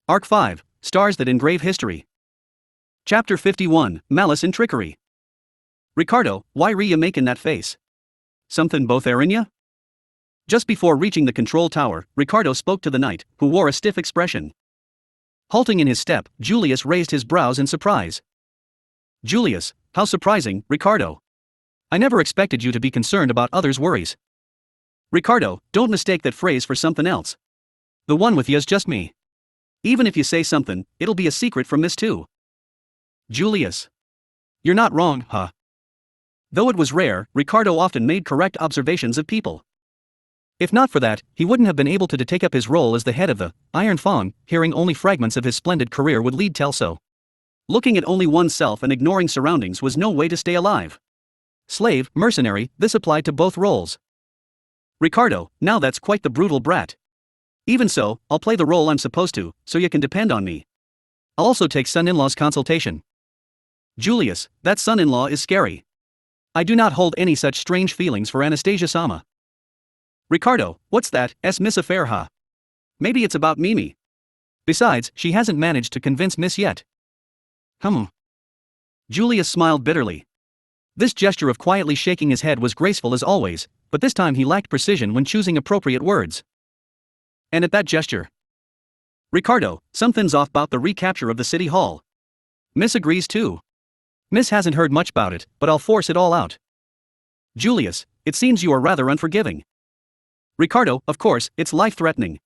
Arc 5, Stars that Engrave History. Chapter 51, Malice and Trickery. Ricardo, why re ya makin' that face? Something both in ya? Just before reaching the control tower, Ricardo spoke to the knight, who wore a stiff expression. Halting in his step, Julius raised his brows in surprise. Julius, how surprising, Ricardo. I never expected you to be concerned about others' worries. Ricardo, don't mistake that phrase for something else. The one with ya's just me. Even if you say something, it'll be a secret from Miss too. Julius. You're not wrong, huh? Though it was rare, Ricardo often made correct observations of people. If not for that, he wouldn't have been able to take up his role as the head of the Iron Fawn. Hearing only fragments of his splendid career would lead tell so. Looking at only oneself and ignoring surroundings was no way to stay alive. Slave, mercenary, this applied to both roles. Ricardo, now that's quite the brutal brat. Even so, I'll play the role I'm supposed to, so you can depend on me. I'll also take son-in-law's consultation. Julius, that son-in-law is scary. I do not hold any such strange feelings for Anastasia-sama. Ricardo, what's that, Miss affair huh? Maybe it's about Mimi. Besides, she hasn't managed to convince Miss yet. Julius smiled bitterly. This gesture of quietly shaking his head was graceful as always, but this time he lacked precision when choosing appropriate words. And at that gesture, Ricardo, something's off about the recapture of the city hall. Miss agrees too. Miss hasn't heard much about it, but I'll force it all out. Julius, it seems you are rather unforgiving. Ricardo, of course, it's life-threatening.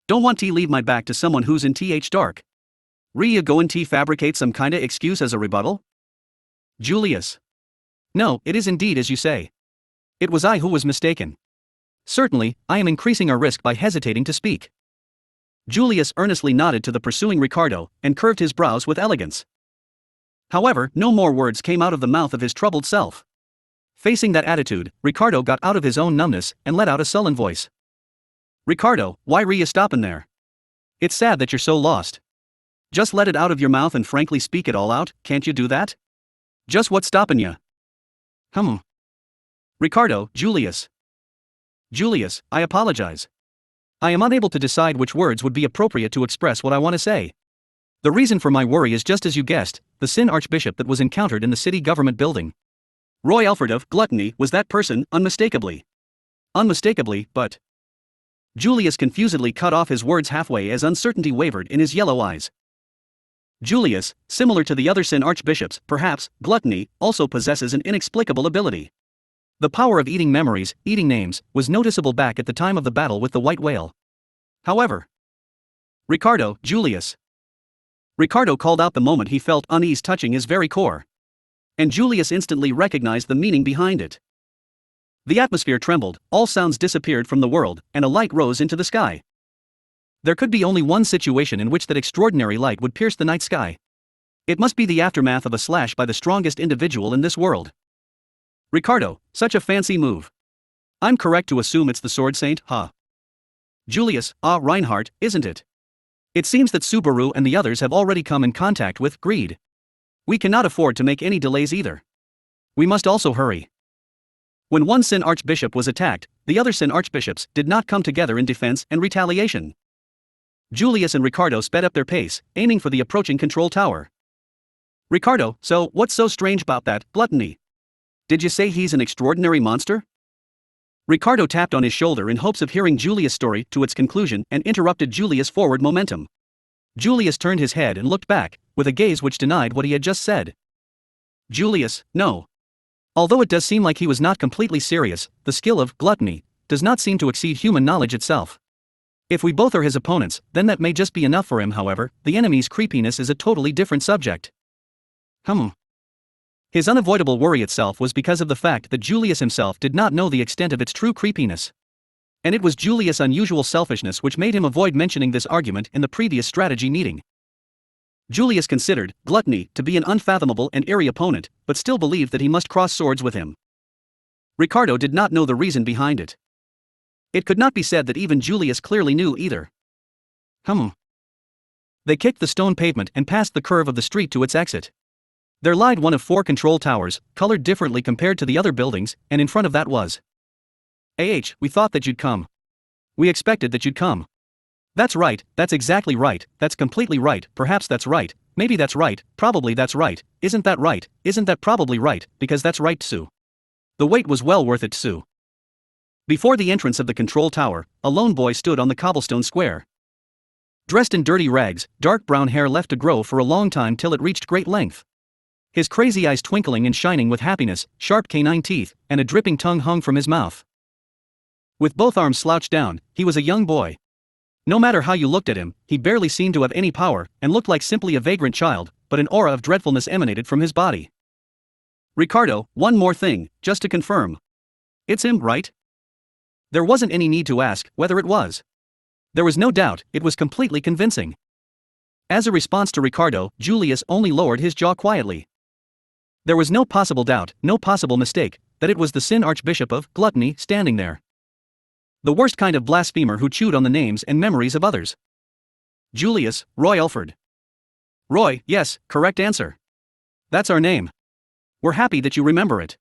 Don't want to leave my back to someone who's in dark. You going to fabricate some kinda excuse as a rebuttal? Julius. No, it is indeed as you say. It was I who was mistaken. Certainly, I am increasing our risk by hesitating to speak. Julius earnestly nodded to the pursuing Ricardo, and curved his brows with elegance. However, no more words came out of the mouth of his troubled self. Facing that attitude, Ricardo got out of his own numbness, and let out a sullen voice. Ricardo, why re ya stoppin' there? It's sad that you're so lost. Just let it out of your mouth and frankly speak it all out, can't you do that? Just what's stoppin' ya? Ricardo, Julius. Julius, I apologize. I am unable to decide which words would be appropriate to express what I want to say. The reason for my worry is just as you guessed, the Sin Archbishop that was encountered in the city government building. Roy Alfred of Gluttony was that person, unmistakably. Unmistakably, but... Julius confusedly cut off his words halfway as uncertainty wavered in his yellow eyes. Julius, similar to the other Sin Archbishops, perhaps, Gluttony, also possesses an inexplicable ability. The power of eating memories, eating names, was noticeable back at the time of the battle with the white whale. However, Ricardo, Julius. Ricardo called out the moment he felt unease touching his very core. And Julius instantly recognized the meaning behind it. The atmosphere trembled, all sounds disappeared from the world, and a light rose into the sky. There could be only one situation in which that extraordinary light would pierce the night sky. It must be the aftermath of a slash by the strongest individual in this world. Ricardo, such a fancy move. I'm correct to assume it's the Sword Saint, huh? Julius, Reinhardt, isn't it? It seems that Subaru and the others have already come in contact with Greed. We cannot afford to make any delays either. We must also hurry. When one Sin Archbishop was attacked, the other Sin Archbishops did not come together in defense and retaliation. Julius and Ricardo sped up their pace, aiming for the approaching control tower. Ricardo, so what's so strange about that, Gluttony? Did you say he's an extraordinary monster? Ricardo tapped on his shoulder in hopes of hearing Julius' story to its conclusion and interrupted Julius' forward momentum. Julius turned his head and looked back, with a gaze which denied what he had just said. Julius, no. Although it does seem like he was not completely serious, the skill of Gluttony does not seem to exceed human knowledge itself. If we both are his opponents, then that may just be enough for him. However, the enemy's creepiness is a totally different subject. His unavoidable worry itself was because of the fact that Julius himself did not know the extent of its true creepiness. And it was Julius' unusual selfishness which made him avoid mentioning this argument in the previous strategy meeting. Julius considered Gluttony to be an unfathomable and airy opponent, but still believed that he must cross swords with him. Ricardo did not know the reason behind it. It could not be said that even Julius clearly knew either. They kicked the stone pavement and passed the curve of the street to its exit. There lied one of 4 control towers, colored differently compared to the other buildings, and in front of that was. We thought that you'd come. We expected that you'd come. That's right, that's exactly right, that's completely right, perhaps that's right, maybe that's right, probably that's right, isn't that right, isn't that probably right, because that's right too. The wait was well worth it too. Before the entrance of the control tower, a lone boy stood on the cobblestone square. Dressed in dirty rags, dark brown hair left to grow for a long time till it reached great length. His crazy eyes twinkling and shining with happiness, sharp canine teeth, and a dripping tongue hung from his mouth. With both arms slouched down, he was a young boy. No matter how you looked at him, he barely seemed to have any power, and looked like simply a vagrant child, but an aura of dreadfulness emanated from his body. Ricardo, one more thing, just to confirm. It's him, right? There wasn't any need to ask whether it was. There was no doubt, it was completely convincing. As a response to Ricardo, Julius only lowered his jaw quietly. There was no possible doubt, no possible mistake, that it was the Sin Archbishop of Gluttony standing there. The worst kind of blasphemer who chewed on the names and memories of others. Julius, Roy Alford. Roy, yes, correct answer. That's our name. We're happy that you remember it.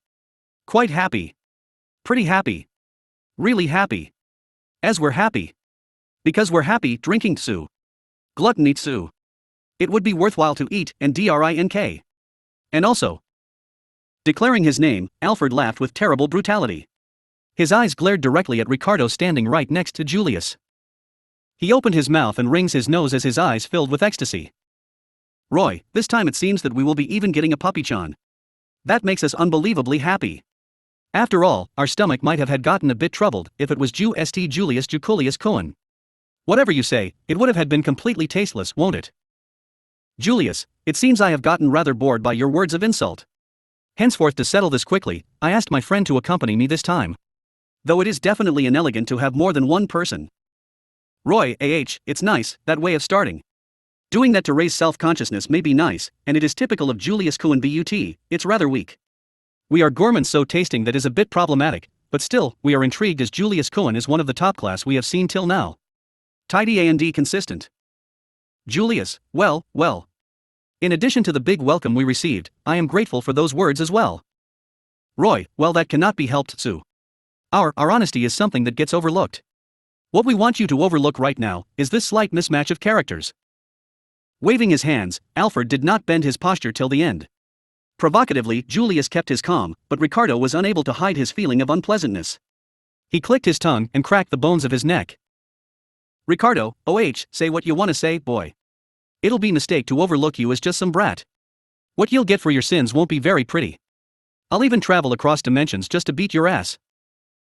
Quite happy. Pretty happy. Really happy. As we're happy. Because we're happy drinking tsu. Gluttony tsu. It would be worthwhile to eat and drink. And also. Declaring his name, Alfred laughed with terrible brutality. His eyes glared directly at Ricardo standing right next to Julius. He opened his mouth and wrings his nose as his eyes filled with ecstasy. Roy, this time it seems that we will be even getting a puppy-chan. That makes us unbelievably happy. After all, our stomach might have had gotten a bit troubled if it was Julius Juculius Cohen. Whatever you say, it would have had been completely tasteless, won't it? Julius, it seems I have gotten rather bored by your words of insult. Henceforth, to settle this quickly, I asked my friend to accompany me this time. Though it is definitely inelegant to have more than one person. Roy, it's nice, that way of starting. Doing that to raise self-consciousness may be nice, and it is typical of Julius Cohen but it's rather weak. We are gourmands so tasting that is a bit problematic, but still, we are intrigued as Julius Cohen is one of the top class we have seen till now. Tidy and consistent. Julius, well. In addition to the big welcome we received, I am grateful for those words as well. Roy, well that cannot be helped too. Our honesty is something that gets overlooked. What we want you to overlook right now is this slight mismatch of characters. Waving his hands, Alfred did not bend his posture till the end. Provocatively, Julius kept his calm, but Ricardo was unable to hide his feeling of unpleasantness. He clicked his tongue and cracked the bones of his neck. Ricardo, say what you want to say, boy. It'll be mistake to overlook you as just some brat. What you'll get for your sins won't be very pretty. I'll even travel across dimensions just to beat your ass.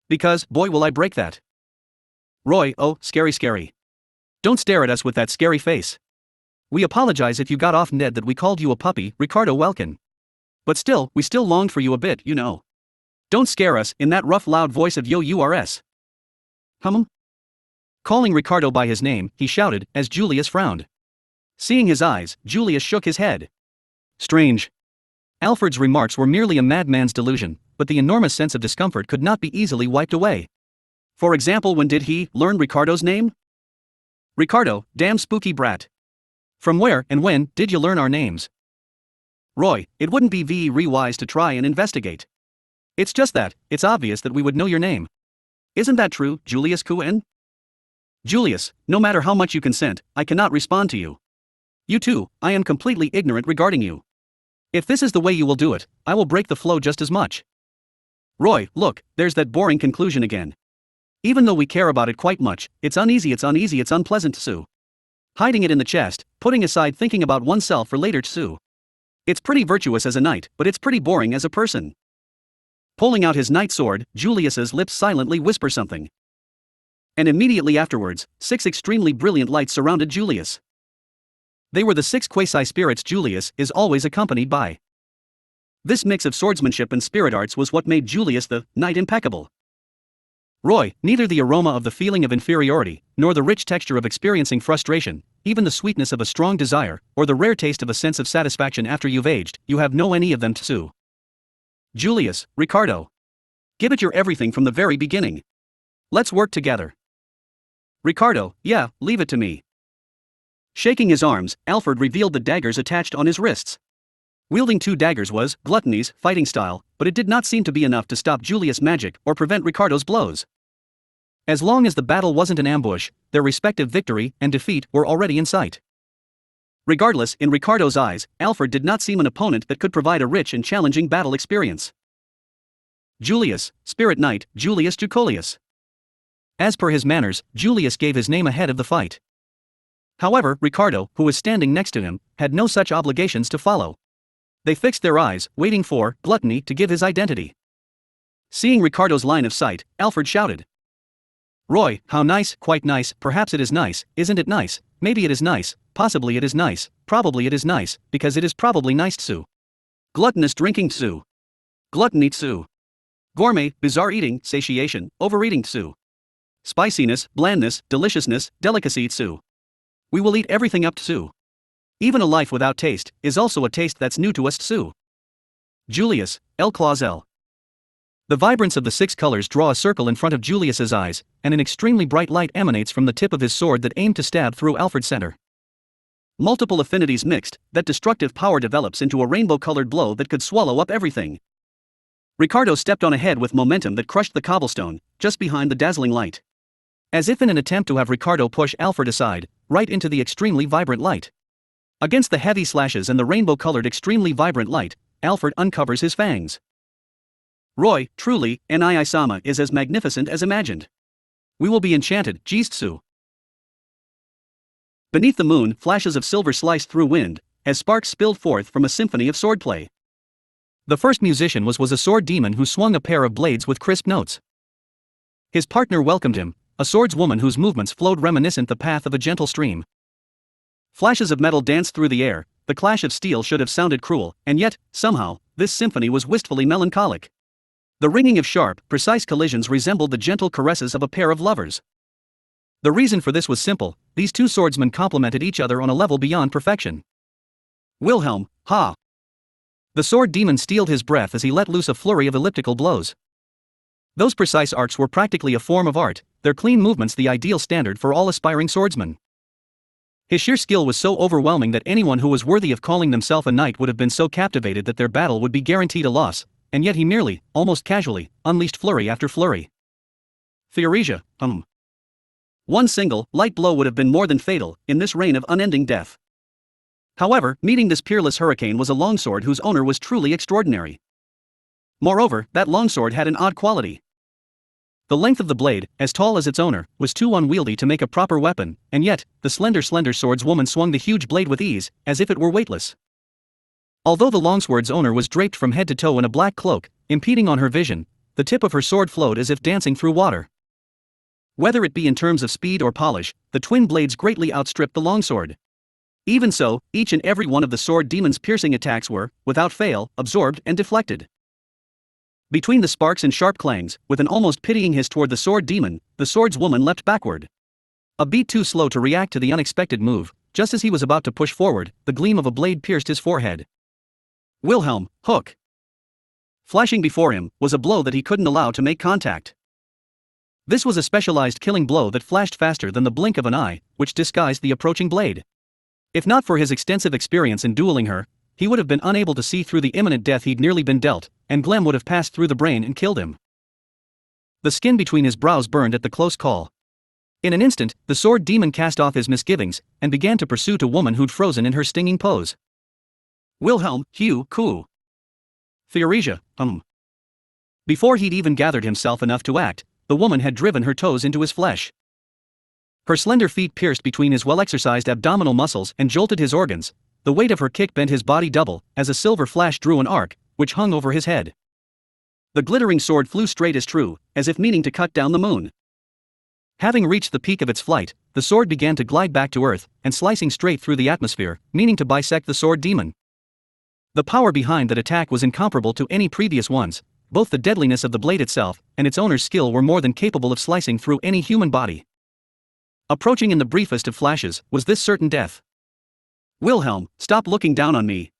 Because, boy will I break that. Roy, scary. Don't stare at us with that scary face. We apologize if you got off Ned that we called you a puppy, Ricardo Welkin. But still, we still longed for you a bit, you know. Don't scare us, in that rough loud voice of yours. Calling Ricardo by his name, he shouted, as Julius frowned. Seeing his eyes, Julius shook his head. Strange. Alfred's remarks were merely a madman's delusion, but the enormous sense of discomfort could not be easily wiped away. For example, when did he learn Ricardo's name? Ricardo, damn spooky brat. From where and when did you learn our names? Roy, it wouldn't be very wise to try and investigate. It's just that, it's obvious that we would know your name. Isn't that true, Julius Cohen? Julius, no matter how much you consent, I cannot respond to you. You too, I am completely ignorant regarding you. If this is the way you will do it, I will break the flow just as much. Roy, look, there's that boring conclusion again. Even though we care about it quite much, it's uneasy, it's unpleasant too. Hiding it in the chest, putting aside thinking about oneself for later too. It's pretty virtuous as a knight, but it's pretty boring as a person. Pulling out his knight sword, Julius's lips silently whisper something. And immediately afterwards, 6 extremely brilliant lights surrounded Julius. They were the 6 quasi-spirits Julius is always accompanied by. This mix of swordsmanship and spirit arts was what made Julius the knight impeccable. Roy, neither the aroma of the feeling of inferiority, nor the rich texture of experiencing frustration, even the sweetness of a strong desire, or the rare taste of a sense of satisfaction after you've aged, you have no any of them too. Julius, Ricardo. Give it your everything from the very beginning. Let's work together. Ricardo, yeah, leave it to me. Shaking his arms, Alfred revealed the daggers attached on his wrists. Wielding 2 daggers was Gluttony's fighting style, but it did not seem to be enough to stop Julius' magic or prevent Ricardo's blows. As long as the battle wasn't an ambush, their respective victory and defeat were already in sight. Regardless, in Ricardo's eyes, Alfred did not seem an opponent that could provide a rich and challenging battle experience. Julius, Spirit Knight, Julius Jucolius. As per his manners, Julius gave his name ahead of the fight. However, Ricardo, who was standing next to him, had no such obligations to follow. They fixed their eyes, waiting for Gluttony to give his identity. Seeing Ricardo's line of sight, Alfred shouted, "Roy, how nice, quite nice, perhaps it is nice, isn't it nice, maybe it is nice, possibly it is nice, probably it is nice, because it is probably nice tsu. Gluttonous drinking tsu. Gluttony tsu. Gourmet, bizarre eating, satiation, overeating tsu. Spiciness, blandness, deliciousness, delicacy tsu. We will eat everything up tsu. Even a life without taste is also a taste that's new to us tsu." Julius, L. Clause L. The vibrance of the 6 colors draw a circle in front of Julius's eyes, and an extremely bright light emanates from the tip of his sword that aimed to stab through Alfred's center. Multiple affinities mixed, that destructive power develops into a rainbow-colored blow that could swallow up everything. Ricardo stepped on ahead with momentum that crushed the cobblestone, just behind the dazzling light. As if in an attempt to have Ricardo push Alfred aside, right into the extremely vibrant light. Against the heavy slashes and the rainbow-colored extremely vibrant light, Alfred uncovers his fangs. "Roy, truly, Ni-Isama is as magnificent as imagined. We will be enchanted, Jistsu." Beneath the moon, flashes of silver sliced through wind, as sparks spilled forth from a symphony of swordplay. The first musician was a sword demon who swung a pair of blades with crisp notes. His partner welcomed him, a swordswoman whose movements flowed reminiscent the path of a gentle stream. Flashes of metal danced through the air, the clash of steel should have sounded cruel, and yet, somehow, this symphony was wistfully melancholic. The ringing of sharp, precise collisions resembled the gentle caresses of a pair of lovers. The reason for this was simple: these two swordsmen complemented each other on a level beyond perfection. "Wilhelm, ha!" The sword demon steeled his breath as he let loose a flurry of elliptical blows. Those precise arcs were practically a form of art, their clean movements the ideal standard for all aspiring swordsmen. His sheer skill was so overwhelming that anyone who was worthy of calling themselves a knight would have been so captivated that their battle would be guaranteed a loss, and yet he merely, almost casually, unleashed flurry after flurry. Theoresia, One single, light blow would have been more than fatal, in this reign of unending death. However, meeting this peerless hurricane was a longsword whose owner was truly extraordinary. Moreover, that longsword had an odd quality. The length of the blade, as tall as its owner, was too unwieldy to make a proper weapon, and yet, the slender swordswoman swung the huge blade with ease, as if it were weightless. Although the longsword's owner was draped from head to toe in a black cloak, impeding on her vision, the tip of her sword flowed as if dancing through water. Whether it be in terms of speed or polish, the twin blades greatly outstripped the longsword. Even so, each and every one of the sword demon's piercing attacks were, without fail, absorbed and deflected. Between the sparks and sharp clangs, with an almost pitying hiss toward the sword demon, the swordswoman leapt backward. A beat too slow to react to the unexpected move, just as he was about to push forward, the gleam of a blade pierced his forehead. Wilhelm, hook! Flashing before him, was a blow that he couldn't allow to make contact. This was a specialized killing blow that flashed faster than the blink of an eye, which disguised the approaching blade. If not for his extensive experience in dueling her, he would have been unable to see through the imminent death he'd nearly been dealt, and Gleam would have passed through the brain and killed him. The skin between his brows burned at the close call. In an instant, the sword demon cast off his misgivings, and began to pursue a woman who'd frozen in her stinging pose. Wilhelm, Hugh, Koo. Theoresia, Before he'd even gathered himself enough to act, the woman had driven her toes into his flesh. Her slender feet pierced between his well-exercised abdominal muscles and jolted his organs. The weight of her kick bent his body double, as a silver flash drew an arc, which hung over his head. The glittering sword flew straight as true, as if meaning to cut down the moon. Having reached the peak of its flight, the sword began to glide back to earth, and slicing straight through the atmosphere, meaning to bisect the sword demon. The power behind that attack was incomparable to any previous ones. Both the deadliness of the blade itself, and its owner's skill were more than capable of slicing through any human body. Approaching in the briefest of flashes, was this certain death. Wilhelm, stop looking down on me.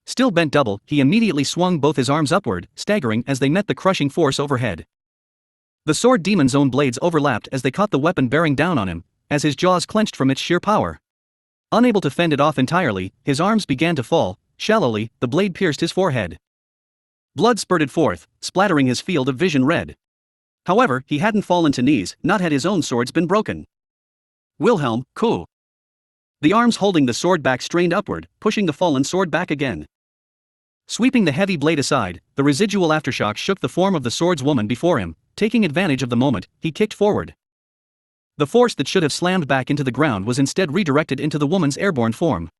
Still bent double, he immediately swung both his arms upward, staggering as they met the crushing force overhead. The sword demon's own blades overlapped as they caught the weapon bearing down on him, as his jaws clenched from its sheer power. Unable to fend it off entirely, his arms began to fall. Shallowly, the blade pierced his forehead. Blood spurted forth, splattering his field of vision red. However, he hadn't fallen to knees, not had his own swords been broken. Wilhelm, cool. The arms holding the sword back strained upward, pushing the fallen sword back again. Sweeping the heavy blade aside, the residual aftershock shook the form of the swordswoman before him. Taking advantage of the moment, he kicked forward. The force that should have slammed back into the ground was instead redirected into the woman's airborne form.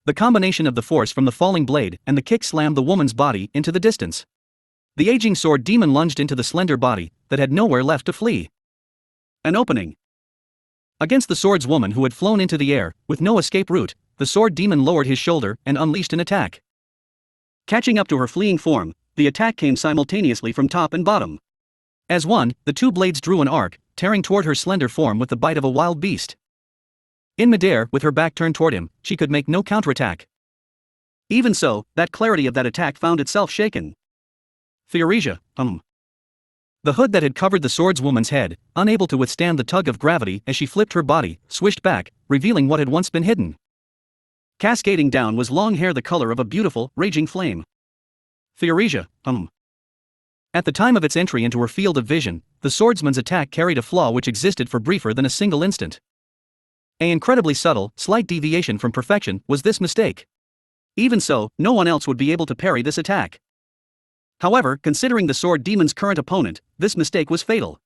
The combination of the force from the falling blade and the kick slammed the woman's body into the distance. The aging sword demon lunged into the slender body that had nowhere left to flee. An opening. Against the swordswoman who had flown into the air, with no escape route, the sword demon lowered his shoulder and unleashed an attack. Catching up to her fleeing form, the attack came simultaneously from top and bottom. As one, the two blades drew an arc, tearing toward her slender form with the bite of a wild beast. In midair, with her back turned toward him, she could make no counterattack. Even so, that clarity of that attack found itself shaken. Theoresia, The hood that had covered the swordswoman's head, unable to withstand the tug of gravity as she flipped her body, swished back, revealing what had once been hidden. Cascading down was long hair the color of a beautiful, raging flame. Theoresia, At the time of its entry into her field of vision, the swordsman's attack carried a flaw which existed for briefer than a single instant. An incredibly subtle, slight deviation from perfection was this mistake. Even so, no one else would be able to parry this attack. However, considering the sword demon's current opponent, this mistake was fatal.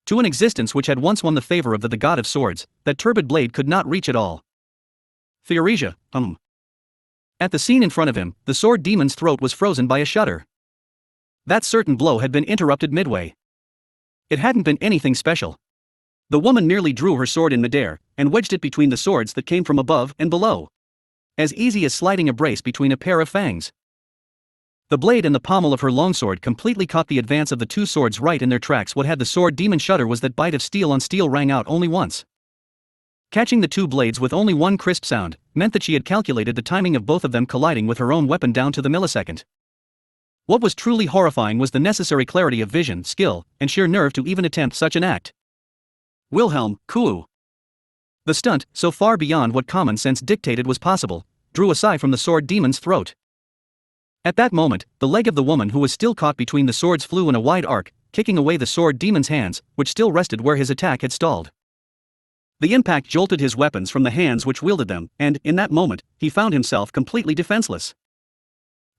To an existence which had once won the favor of the god of swords, that turbid blade could not reach at all. Theoresia, At the scene in front of him, the sword demon's throat was frozen by a shudder. That certain blow had been interrupted midway. It hadn't been anything special. The woman merely drew her sword in midair, and wedged it between the swords that came from above and below. As easy as sliding a brace between a pair of fangs. The blade and the pommel of her longsword completely caught the advance of the two swords right in their tracks. What had the sword demon shudder was that bite of steel on steel rang out only once. Catching the two blades with only one crisp sound, meant that she had calculated the timing of both of them colliding with her own weapon down to the millisecond. What was truly horrifying was the necessary clarity of vision, skill, and sheer nerve to even attempt such an act. Wilhelm, cool. The stunt, so far beyond what common sense dictated was possible, drew a sigh from the sword demon's throat. At that moment, the leg of the woman who was still caught between the swords flew in a wide arc, kicking away the sword demon's hands, which still rested where his attack had stalled. The impact jolted his weapons from the hands which wielded them, and, in that moment, he found himself completely defenseless.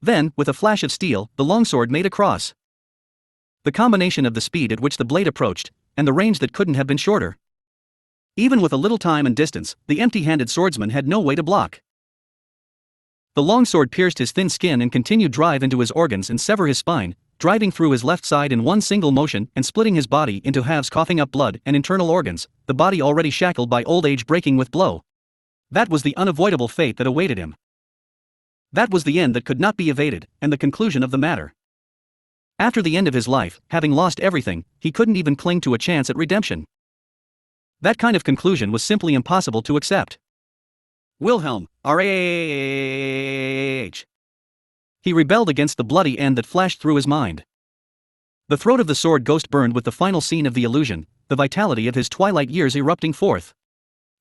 Then, with a flash of steel, the longsword made a cross. The combination of the speed at which the blade approached, and the range that couldn't have been shorter. Even with a little time and distance, the empty-handed swordsman had no way to block. The longsword pierced his thin skin and continued drive into his organs and sever his spine, driving through his left side in one single motion and splitting his body into halves, coughing up blood and internal organs, the body already shackled by old age breaking with blow. That was the unavoidable fate that awaited him. That was the end that could not be evaded, and the conclusion of the matter. After the end of his life, having lost everything, he couldn't even cling to a chance at redemption. That kind of conclusion was simply impossible to accept. Wilhelm, R.A.H. He rebelled against the bloody end that flashed through his mind. The throat of the sword ghost burned with the final scene of the illusion, the vitality of his twilight years erupting forth.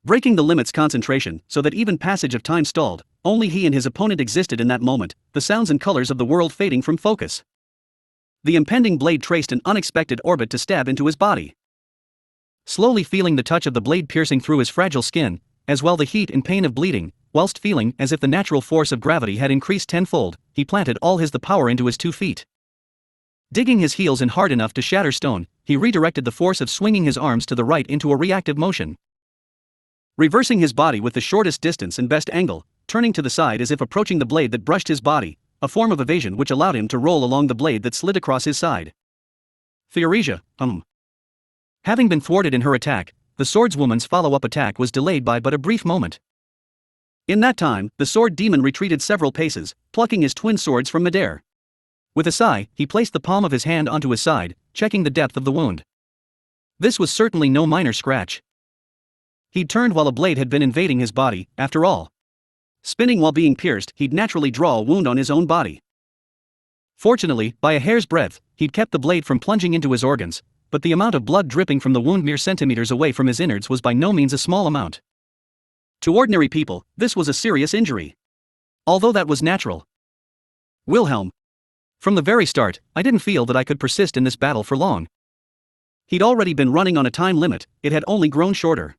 Breaking the limit's concentration so that even passage of time stalled, only he and his opponent existed in that moment, the sounds and colors of the world fading from focus. The impending blade traced an unexpected orbit to stab into his body. Slowly feeling the touch of the blade piercing through his fragile skin, as well the heat and pain of bleeding, whilst feeling as if the natural force of gravity had increased tenfold, he planted all the power into his 2 feet. Digging his heels in hard enough to shatter stone, he redirected the force of swinging his arms to the right into a reactive motion. Reversing his body with the shortest distance and best angle, turning to the side as if approaching the blade that brushed his body, a form of evasion which allowed him to roll along the blade that slid across his side. Theoresia, Having been thwarted in her attack, the swordswoman's follow-up attack was delayed by but a brief moment. In that time, the sword demon retreated several paces, plucking his twin swords from midair. With a sigh, he placed the palm of his hand onto his side, checking the depth of the wound. This was certainly no minor scratch. He'd turned while a blade had been invading his body, after all. Spinning while being pierced, he'd naturally draw a wound on his own body. Fortunately, by a hair's breadth, he'd kept the blade from plunging into his organs, but the amount of blood dripping from the wound mere centimeters away from his innards was by no means a small amount. To ordinary people, this was a serious injury. Although that was natural. Wilhelm. From the very start, I didn't feel that I could persist in this battle for long. He'd already been running on a time limit, it had only grown shorter.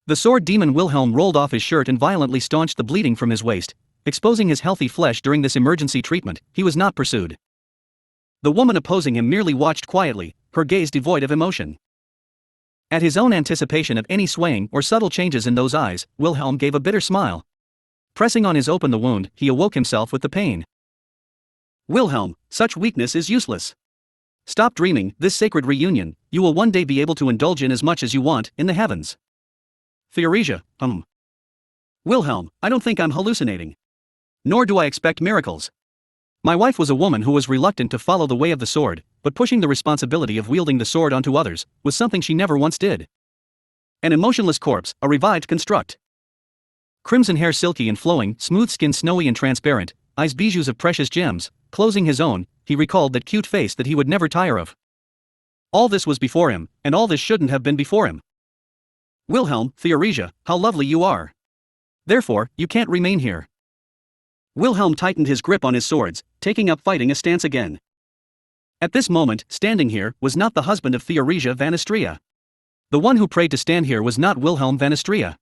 The sword demon Wilhelm rolled off his shirt and violently staunched the bleeding from his waist, exposing his healthy flesh during this emergency treatment. He was not pursued. The woman opposing him merely watched quietly, her gaze devoid of emotion. At his own anticipation of any swaying or subtle changes in those eyes, Wilhelm gave a bitter smile. Pressing on his open the wound, he awoke himself with the pain. Wilhelm, such weakness is useless. Stop dreaming, this sacred reunion, you will one day be able to indulge in as much as you want, in the heavens. Theoresia, Wilhelm, I don't think I'm hallucinating. Nor do I expect miracles. My wife was a woman who was reluctant to follow the way of the sword, but pushing the responsibility of wielding the sword onto others was something she never once did. An emotionless corpse, a revived construct. Crimson hair silky and flowing, smooth skin snowy and transparent, eyes bijoux of precious gems. Closing his own, he recalled that cute face that he would never tire of. All this was before him, and all this shouldn't have been before him. Wilhelm, Theoresia, how lovely you are. Therefore, you can't remain here. Wilhelm tightened his grip on his swords, taking up fighting a stance again. At this moment, standing here, was not the husband of Theoresia van Istria. The one who prayed to stand here was not Wilhelm van Istria.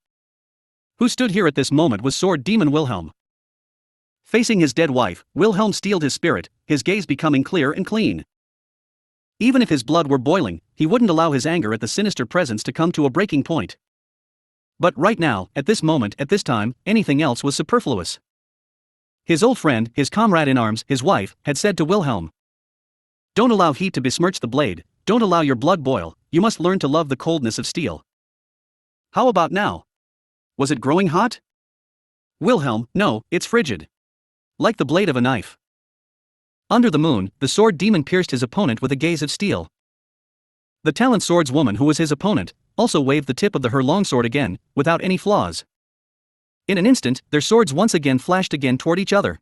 Who stood here at this moment was sword demon Wilhelm. Facing his dead wife, Wilhelm steeled his spirit, his gaze becoming clear and clean. Even if his blood were boiling, he wouldn't allow his anger at the sinister presence to come to a breaking point. But right now, at this moment, at this time, anything else was superfluous. His old friend, his comrade in arms, his wife, had said to Wilhelm, "Don't allow heat to besmirch the blade, don't allow your blood boil, you must learn to love the coldness of steel." How about now? Was it growing hot? Wilhelm, no, it's frigid. Like the blade of a knife. Under the moon, the sword demon pierced his opponent with a gaze of steel. The talent swordswoman who was his opponent also waved the tip of her longsword again, without any flaws. In an instant, their swords once again flashed again toward each other.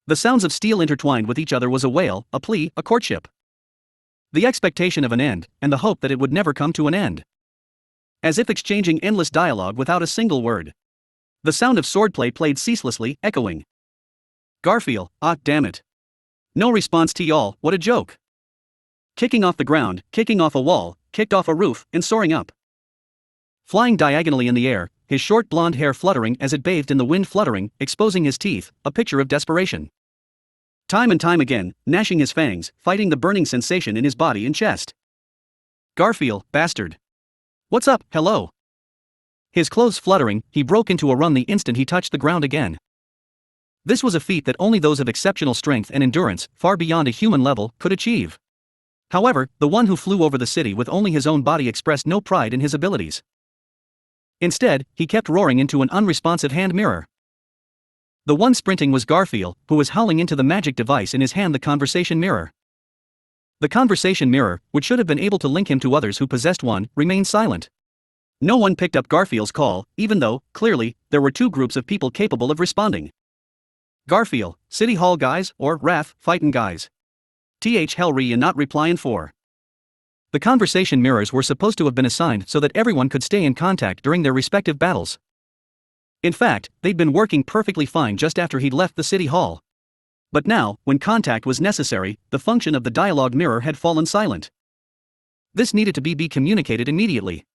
The sounds of steel intertwined with each other was a wail, a plea, a courtship. The expectation of an end, and the hope that it would never come to an end. As if exchanging endless dialogue without a single word. The sound of swordplay played ceaselessly, echoing. Garfield, ah, damn it. No response to y'all, what a joke. Kicking off the ground, kicking off a wall, kicked off a roof, and soaring up. Flying diagonally in the air, his short blonde hair fluttering as it bathed in the wind fluttering, exposing his teeth, a picture of desperation. Time and time again, gnashing his fangs, fighting the burning sensation in his body and chest. Garfield, bastard. What's up, hello? His clothes fluttering, he broke into a run the instant he touched the ground again. This was a feat that only those of exceptional strength and endurance, far beyond a human level, could achieve. However, the one who flew over the city with only his own body expressed no pride in his abilities. Instead, he kept roaring into an unresponsive hand mirror. The one sprinting was Garfield, who was howling into the magic device in his hand, the conversation mirror. The conversation mirror, which should have been able to link him to others who possessed one, remained silent. No one picked up Garfield's call, even though, clearly, there were two groups of people capable of responding. Garfield, City Hall guys, or Raph, fightin' guys. Hellry and not replyin' for. The conversation mirrors were supposed to have been assigned so that everyone could stay in contact during their respective battles. In fact, they'd been working perfectly fine just after he'd left the City Hall. But now, when contact was necessary, the function of the dialogue mirror had fallen silent. This needed to be communicated immediately.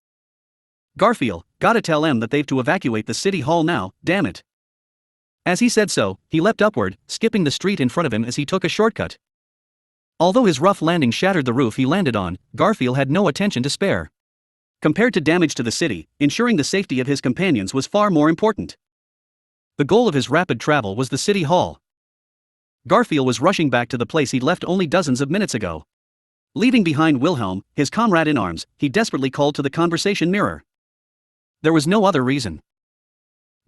Garfield, gotta tell em that they've to evacuate the City Hall now, damn it. As he said so, he leapt upward, skipping the street in front of him as he took a shortcut. Although his rough landing shattered the roof he landed on, Garfield had no attention to spare. Compared to damage to the city, ensuring the safety of his companions was far more important. The goal of his rapid travel was the City Hall. Garfield was rushing back to the place he'd left only dozens of minutes ago. Leaving behind Wilhelm, his comrade in arms, he desperately called to the conversation mirror. There was no other reason.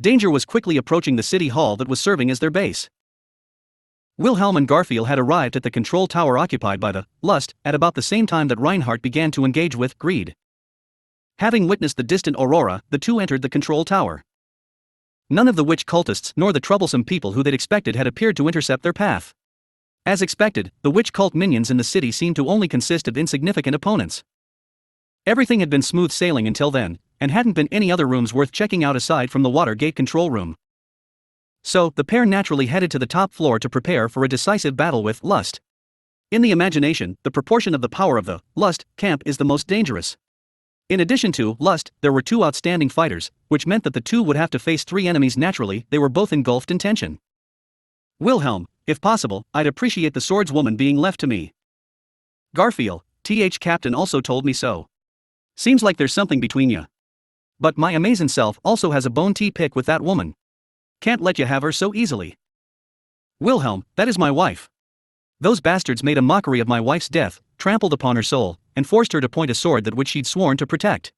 Danger was quickly approaching the City Hall that was serving as their base. Wilhelm and Garfield had arrived at the control tower occupied by the Lust at about the same time that Reinhardt began to engage with Greed. Having witnessed the distant aurora, the two entered the control tower. None of the witch cultists nor the troublesome people who they'd expected had appeared to intercept their path. As expected, the witch cult minions in the city seemed to only consist of insignificant opponents. Everything had been smooth sailing until then, and hadn't been any other rooms worth checking out aside from the water gate control room. So, the pair naturally headed to the top floor to prepare for a decisive battle with Lust. In the imagination, the proportion of the power of the lust camp is the most dangerous. In addition to lust, there were two outstanding fighters, which meant that the two would have to face three enemies naturally. They were both engulfed in tension. Wilhelm, if possible, I'd appreciate the swordswoman being left to me. Garfield, Captain also told me so. Seems like there's something between ya. But my amazing self also has a bone to pick with that woman. Can't let you have her so easily. Wilhelm, that is my wife. Those bastards made a mockery of my wife's death, trampled upon her soul, and forced her to point a sword that which she'd sworn to protect.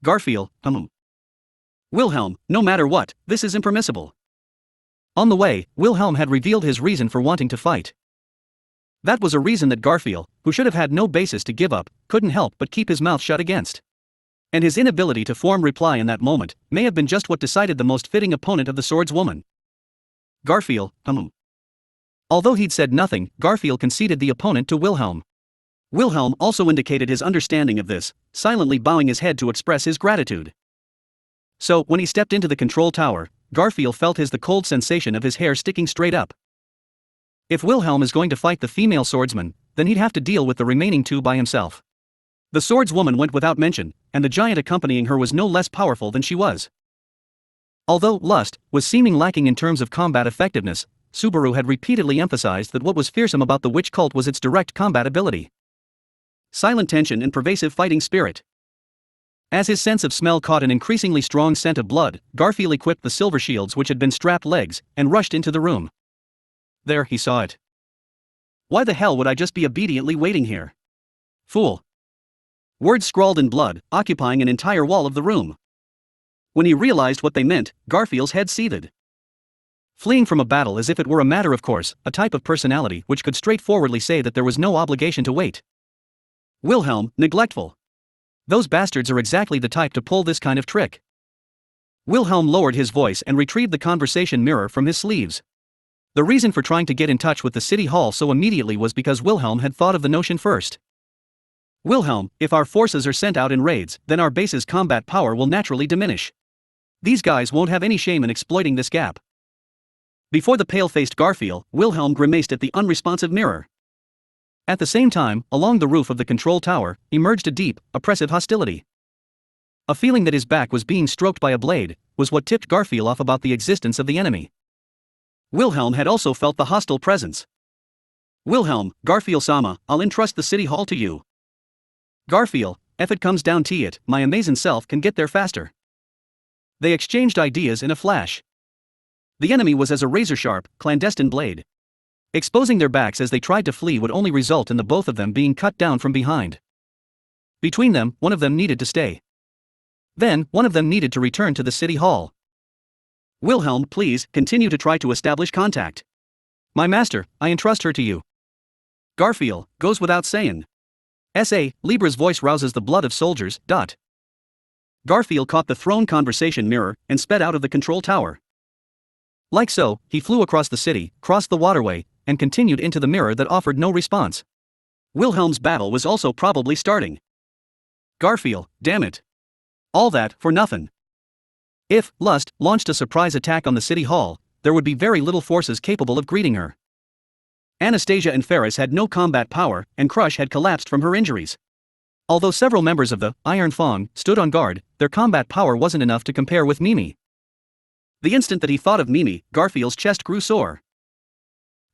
Garfield, Wilhelm, no matter what, this is impermissible. On the way, Wilhelm had revealed his reason for wanting to fight. That was a reason that Garfield, who should have had no basis to give up, couldn't help but keep his mouth shut against. And his inability to form reply in that moment may have been just what decided the most fitting opponent of the swordswoman. Garfield, Although he'd said nothing, Garfield conceded the opponent to Wilhelm. Wilhelm also indicated his understanding of this, silently bowing his head to express his gratitude. So, when he stepped into the control tower, Garfield felt the cold sensation of his hair sticking straight up. If Wilhelm is going to fight the female swordsman, then he'd have to deal with the remaining two by himself. The swordswoman went without mention, and the giant accompanying her was no less powerful than she was. Although lust was seeming lacking in terms of combat effectiveness, Subaru had repeatedly emphasized that what was fearsome about the witch cult was its direct combat ability. Silent tension and pervasive fighting spirit. As his sense of smell caught an increasingly strong scent of blood, Garfield equipped the silver shields which had been strapped legs, and rushed into the room. There he saw it. Why the hell would I just be obediently waiting here? Fool. Words scrawled in blood, occupying an entire wall of the room. When he realized what they meant, Garfield's head seethed. Fleeing from a battle as if it were a matter of course, a type of personality which could straightforwardly say that there was no obligation to wait. Wilhelm, neglectful. Those bastards are exactly the type to pull this kind of trick. Wilhelm lowered his voice and retrieved the conversation mirror from his sleeves. The reason for trying to get in touch with the city hall so immediately was because Wilhelm had thought of the notion first. Wilhelm, if our forces are sent out in raids, then our base's combat power will naturally diminish. These guys won't have any shame in exploiting this gap. Before the pale-faced Garfield, Wilhelm grimaced at the unresponsive mirror. At the same time, along the roof of the control tower, emerged a deep, oppressive hostility. A feeling that his back was being stroked by a blade was what tipped Garfield off about the existence of the enemy. Wilhelm had also felt the hostile presence. Wilhelm, Garfield-sama, I'll entrust the city hall to you. Garfield, if it comes down to it, my amazing self can get there faster. They exchanged ideas in a flash. The enemy was as a razor-sharp, clandestine blade. Exposing their backs as they tried to flee would only result in the both of them being cut down from behind. Between them, one of them needed to stay. Then, one of them needed to return to the city hall. Wilhelm, please, continue to try to establish contact. My master, I entrust her to you. Garfield, goes without saying. S.A. Libra's voice rouses the blood of soldiers. Garfield caught the throne conversation mirror and sped out of the control tower. Like so, he flew across the city, crossed the waterway, and continued into the mirror that offered no response. Wilhelm's battle was also probably starting. Garfield, damn it. All that, for nothing. If Lust launched a surprise attack on the city hall, there would be very little forces capable of greeting her. Anastasia and Ferris had no combat power, and Crush had collapsed from her injuries. Although several members of the Iron Fang stood on guard, their combat power wasn't enough to compare with Mimi. The instant that he thought of Mimi, Garfield's chest grew sore.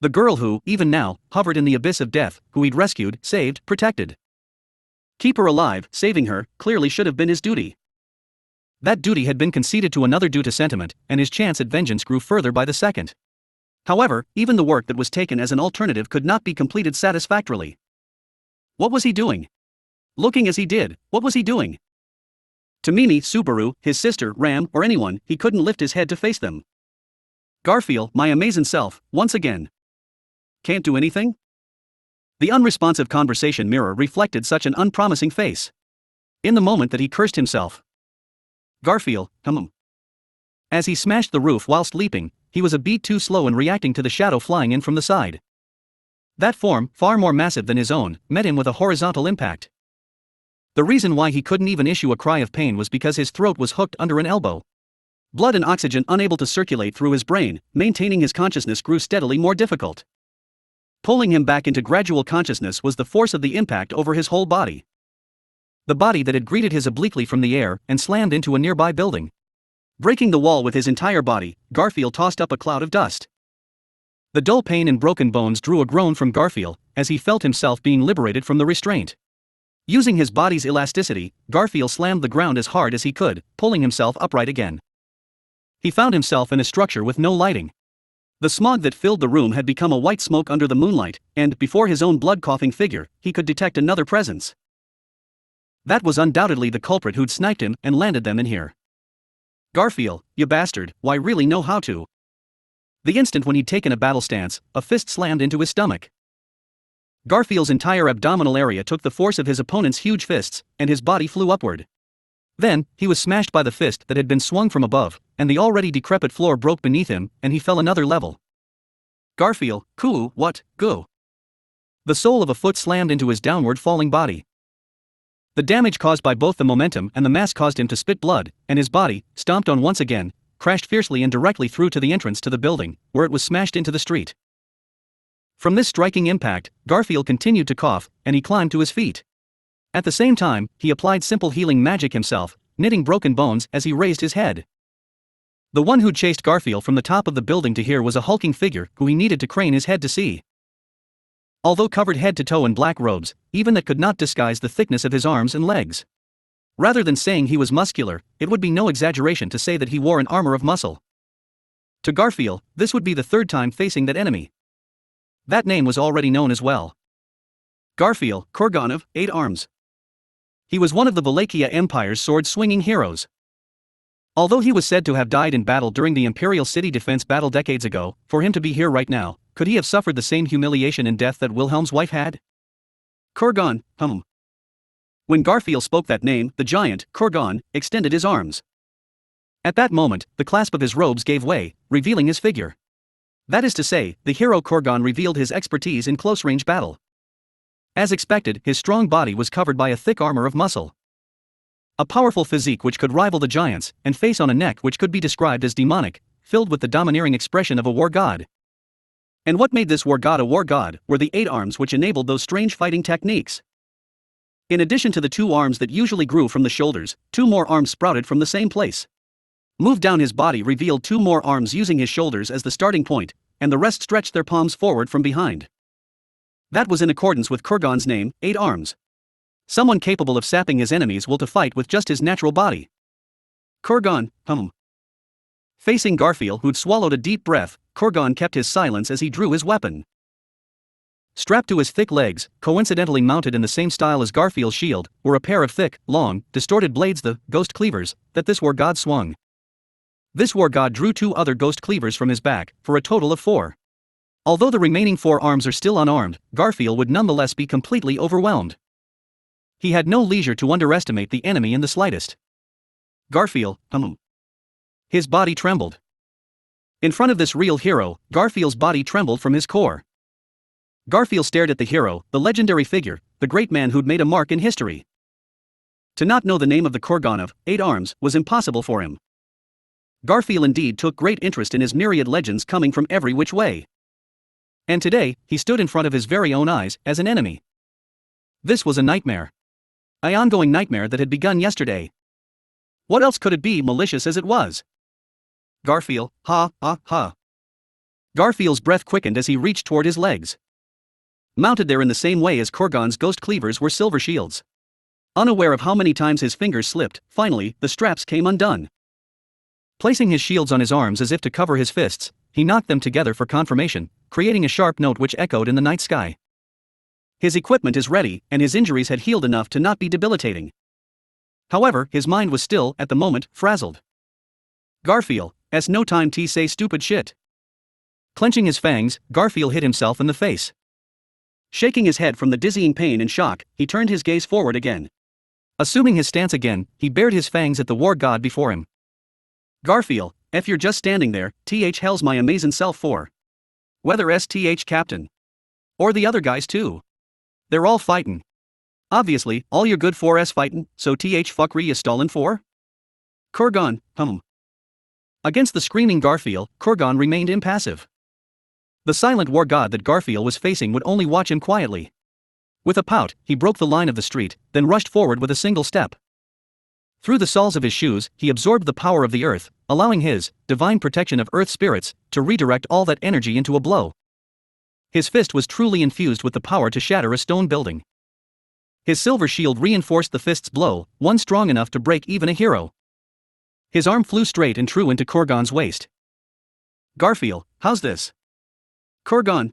The girl who, even now, hovered in the abyss of death, who he'd rescued, saved, protected. Keep her alive, saving her, clearly should have been his duty. That duty had been conceded to another due to sentiment, and his chance at vengeance grew further by the second. However, even the work that was taken as an alternative could not be completed satisfactorily. What was he doing? Looking as he did, what was he doing? To Mimi, Subaru, his sister, Ram, or anyone, he couldn't lift his head to face them. Garfield, my amazing self, once again. Can't do anything? The unresponsive conversation mirror reflected such an unpromising face. In the moment that he cursed himself. Garfield, As he smashed the roof whilst leaping, he was a beat too slow in reacting to the shadow flying in from the side. That form, far more massive than his own, met him with a horizontal impact. The reason why he couldn't even issue a cry of pain was because his throat was hooked under an elbow. Blood and oxygen unable to circulate through his brain, maintaining his consciousness grew steadily more difficult. Pulling him back into gradual consciousness was the force of the impact over his whole body. The body that had greeted his obliquely from the air and slammed into a nearby building. Breaking the wall with his entire body, Garfield tossed up a cloud of dust. The dull pain and broken bones drew a groan from Garfield as he felt himself being liberated from the restraint. Using his body's elasticity, Garfield slammed the ground as hard as he could, pulling himself upright again. He found himself in a structure with no lighting. The smog that filled the room had become a white smoke under the moonlight, and before his own blood-coughing figure, he could detect another presence. That was undoubtedly the culprit who'd sniped him and landed them in here. Garfield, you bastard, why really know how to? The instant when he'd taken a battle stance, a fist slammed into his stomach. Garfield's entire abdominal area took the force of his opponent's huge fists, and his body flew upward. Then, he was smashed by the fist that had been swung from above, and the already decrepit floor broke beneath him, and he fell another level. Garfield, cool, what, go. The sole of a foot slammed into his downward falling body. The damage caused by both the momentum and the mass caused him to spit blood, and his body, stomped on once again, crashed fiercely and directly through to the entrance to the building, where it was smashed into the street. From this striking impact, Garfield continued to cough, and he climbed to his feet. At the same time, he applied simple healing magic himself, knitting broken bones as he raised his head. The one who chased Garfield from the top of the building to here was a hulking figure who he needed to crane his head to see. Although covered head to toe in black robes, even that could not disguise the thickness of his arms and legs. Rather than saying he was muscular, it would be no exaggeration to say that he wore an armor of muscle. To Garfield, this would be the third time facing that enemy. That name was already known as well. Garfield, Kurgan of 8 Arms. He was one of the Wallachia Empire's sword-swinging heroes. Although he was said to have died in battle during the Imperial City defense battle decades ago, for him to be here right now, could he have suffered the same humiliation and death that Wilhelm's wife had? Kurgan, When Garfield spoke that name, the giant, Kurgan, extended his arms. At that moment, the clasp of his robes gave way, revealing his figure. That is to say, the hero Kurgan revealed his expertise in close-range battle. As expected, his strong body was covered by a thick armor of muscle. A powerful physique which could rival the giant's, and face on a neck which could be described as demonic, filled with the domineering expression of a war god. And what made this war god a war god were the 8 arms which enabled those strange fighting techniques. In addition to the 2 arms that usually grew from the shoulders, 2 more arms sprouted from the same place. Moved down his body revealed 2 more arms using his shoulders as the starting point, and the rest stretched their palms forward from behind. That was in accordance with Kurgan's name, 8 Arms. Someone capable of sapping his enemies will to fight with just his natural body. Kurgan, Facing Garfield, who'd swallowed a deep breath, Kurgan kept his silence as he drew his weapon. Strapped to his thick legs, coincidentally mounted in the same style as Garfield's shield, were a pair of thick, long, distorted blades, the ghost cleavers, that this war god swung. This war god drew 2 other ghost cleavers from his back, for a total of 4. Although the remaining 4 arms are still unarmed, Garfield would nonetheless be completely overwhelmed. He had no leisure to underestimate the enemy in the slightest. Garfield, His body trembled. In front of this real hero, Garfield's body trembled from his core. Garfield stared at the hero, the legendary figure, the great man who'd made a mark in history. To not know the name of the Kurgan of 8 Arms was impossible for him. Garfield indeed took great interest in his myriad legends coming from every which way. And today, he stood in front of his very own eyes, as an enemy. This was a nightmare. An ongoing nightmare that had begun yesterday. What else could it be, malicious as it was? Garfield, Garfield's breath quickened as he reached toward his legs. Mounted there in the same way as Kurgan's ghost cleavers were silver shields. Unaware of how many times his fingers slipped, finally, the straps came undone. Placing his shields on his arms as if to cover his fists, he knocked them together for confirmation, creating a sharp note which echoed in the night sky. His equipment is ready, and his injuries had healed enough to not be debilitating. However, his mind was still, at the moment, frazzled. Garfield, it's no time to say stupid shit. Clenching his fangs, Garfield hit himself in the face. Shaking his head from the dizzying pain and shock, he turned his gaze forward again. Assuming his stance again, he bared his fangs at the war god before him. Garfield, if you're just standing there, hell's my amazing self for. Whether captain. Or the other guys too. They're all fightin'. Obviously, all you're good for is fightin', so fuckery is stallin' for? Kurgan, Against the screaming Garfield, Kurgan remained impassive. The silent war god that Garfield was facing would only watch him quietly. With a pout, he broke the line of the street, then rushed forward with a single step. Through the soles of his shoes, he absorbed the power of the earth, allowing his divine protection of earth spirits to redirect all that energy into a blow. His fist was truly infused with the power to shatter a stone building. His silver shield reinforced the fist's blow, one strong enough to break even a hero. His arm flew straight and true into Kurgan's waist. Garfield, how's this? Kurgan,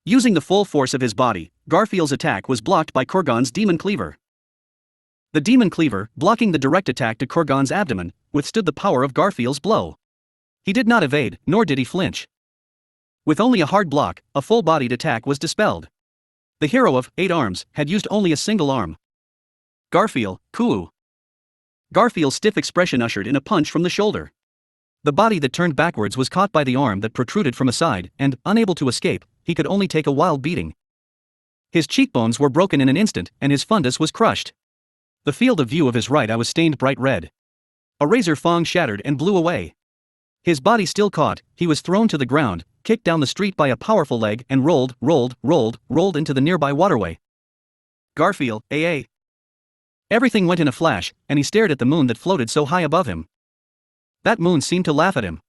Using the full force of his body, Garfield's attack was blocked by Kurgan's demon cleaver. The demon cleaver, blocking the direct attack to Kurgan's abdomen, withstood the power of Garfield's blow. He did not evade, nor did he flinch. With only a hard block, a full-bodied attack was dispelled. The hero of 8 arms had used only a single arm. Garfield, Kuu. Garfield's stiff expression ushered in a punch from the shoulder. The body that turned backwards was caught by the arm that protruded from a side, and, unable to escape, he could only take a wild beating. His cheekbones were broken in an instant, and his fundus was crushed. The field of view of his right eye was stained bright red. A razor fang shattered and blew away. His body still caught, he was thrown to the ground, kicked down the street by a powerful leg and rolled into the nearby waterway. Garfield, AA. Everything went in a flash, and he stared at the moon that floated so high above him. That moon seemed to laugh at him.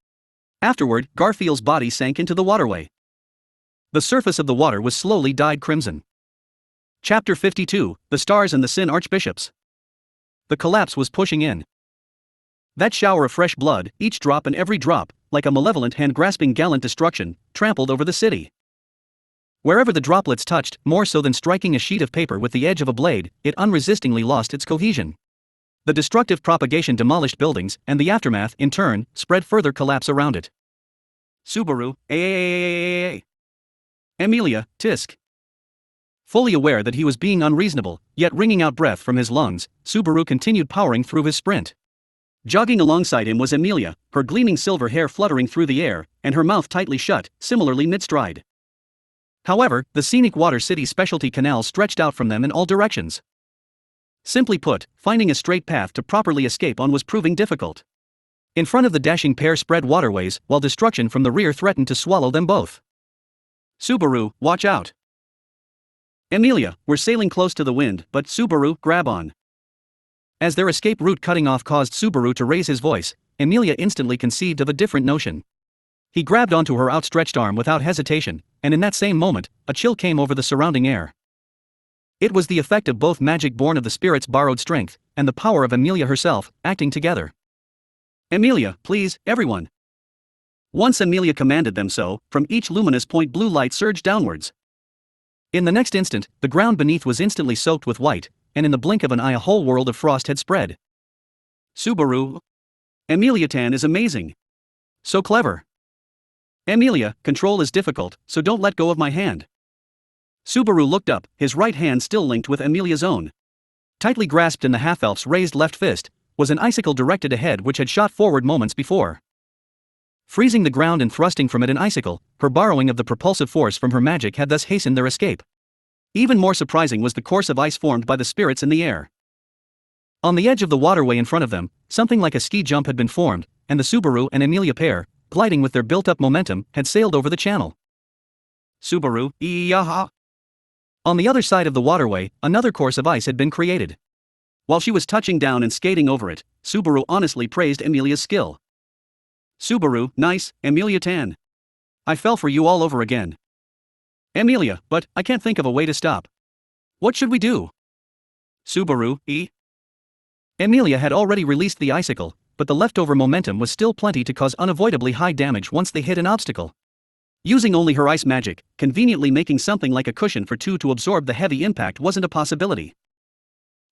Afterward, Garfield's body sank into the waterway. The surface of the water was slowly dyed crimson. Chapter 52, The Stars and the Sin Archbishops. The collapse was pushing in. That shower of fresh blood, each drop and every drop, like a malevolent hand grasping gallant destruction, trampled over the city. Wherever the droplets touched, more so than striking a sheet of paper with the edge of a blade, it unresistingly lost its cohesion. The destructive propagation demolished buildings, and the aftermath, in turn, spread further collapse around it. Subaru, AAAAAA. Emilia, Tisk. Fully aware that he was being unreasonable, yet wringing out breath from his lungs, Subaru continued powering through his sprint. Jogging alongside him was Emilia, her gleaming silver hair fluttering through the air, and her mouth tightly shut, similarly mid-stride. However, the scenic Water City specialty canal stretched out from them in all directions. Simply put, finding a straight path to properly escape on was proving difficult. In front of the dashing pair spread waterways, while destruction from the rear threatened to swallow them both. Subaru, watch out. Emilia, we're sailing close to the wind, but Subaru, grab on. As their escape route cutting off caused Subaru to raise his voice, Emilia instantly conceived of a different notion. He grabbed onto her outstretched arm without hesitation, and in that same moment, a chill came over the surrounding air. It was the effect of both magic born of the spirit's borrowed strength, and the power of Emilia herself, acting together. Emilia, please, everyone. Once Emilia commanded them so, from each luminous point blue light surged downwards. In the next instant, the ground beneath was instantly soaked with white, and in the blink of an eye a whole world of frost had spread. Subaru. Emilia Tan is amazing. So clever. Emilia, control is difficult, so don't let go of my hand. Subaru looked up, his right hand still linked with Emilia's own. Tightly grasped in the half-elf's raised left fist, was an icicle directed ahead which had shot forward moments before. Freezing the ground and thrusting from it an icicle, her borrowing of the propulsive force from her magic had thus hastened their escape. Even more surprising was the course of ice formed by the spirits in the air. On the edge of the waterway in front of them, something like a ski jump had been formed, and the Subaru and Emilia pair, gliding with their built-up momentum, had sailed over the channel. Subaru, yaha. On the other side of the waterway, another course of ice had been created. While she was touching down and skating over it, Subaru honestly praised Emilia's skill. Subaru, nice, Emilia Tan. I fell for you all over again. Emilia, but I can't think of a way to stop. What should we do? Subaru, Emilia had already released the icicle, but the leftover momentum was still plenty to cause unavoidably high damage once they hit an obstacle. Using only her ice magic, conveniently making something like a cushion for two to absorb the heavy impact wasn't a possibility.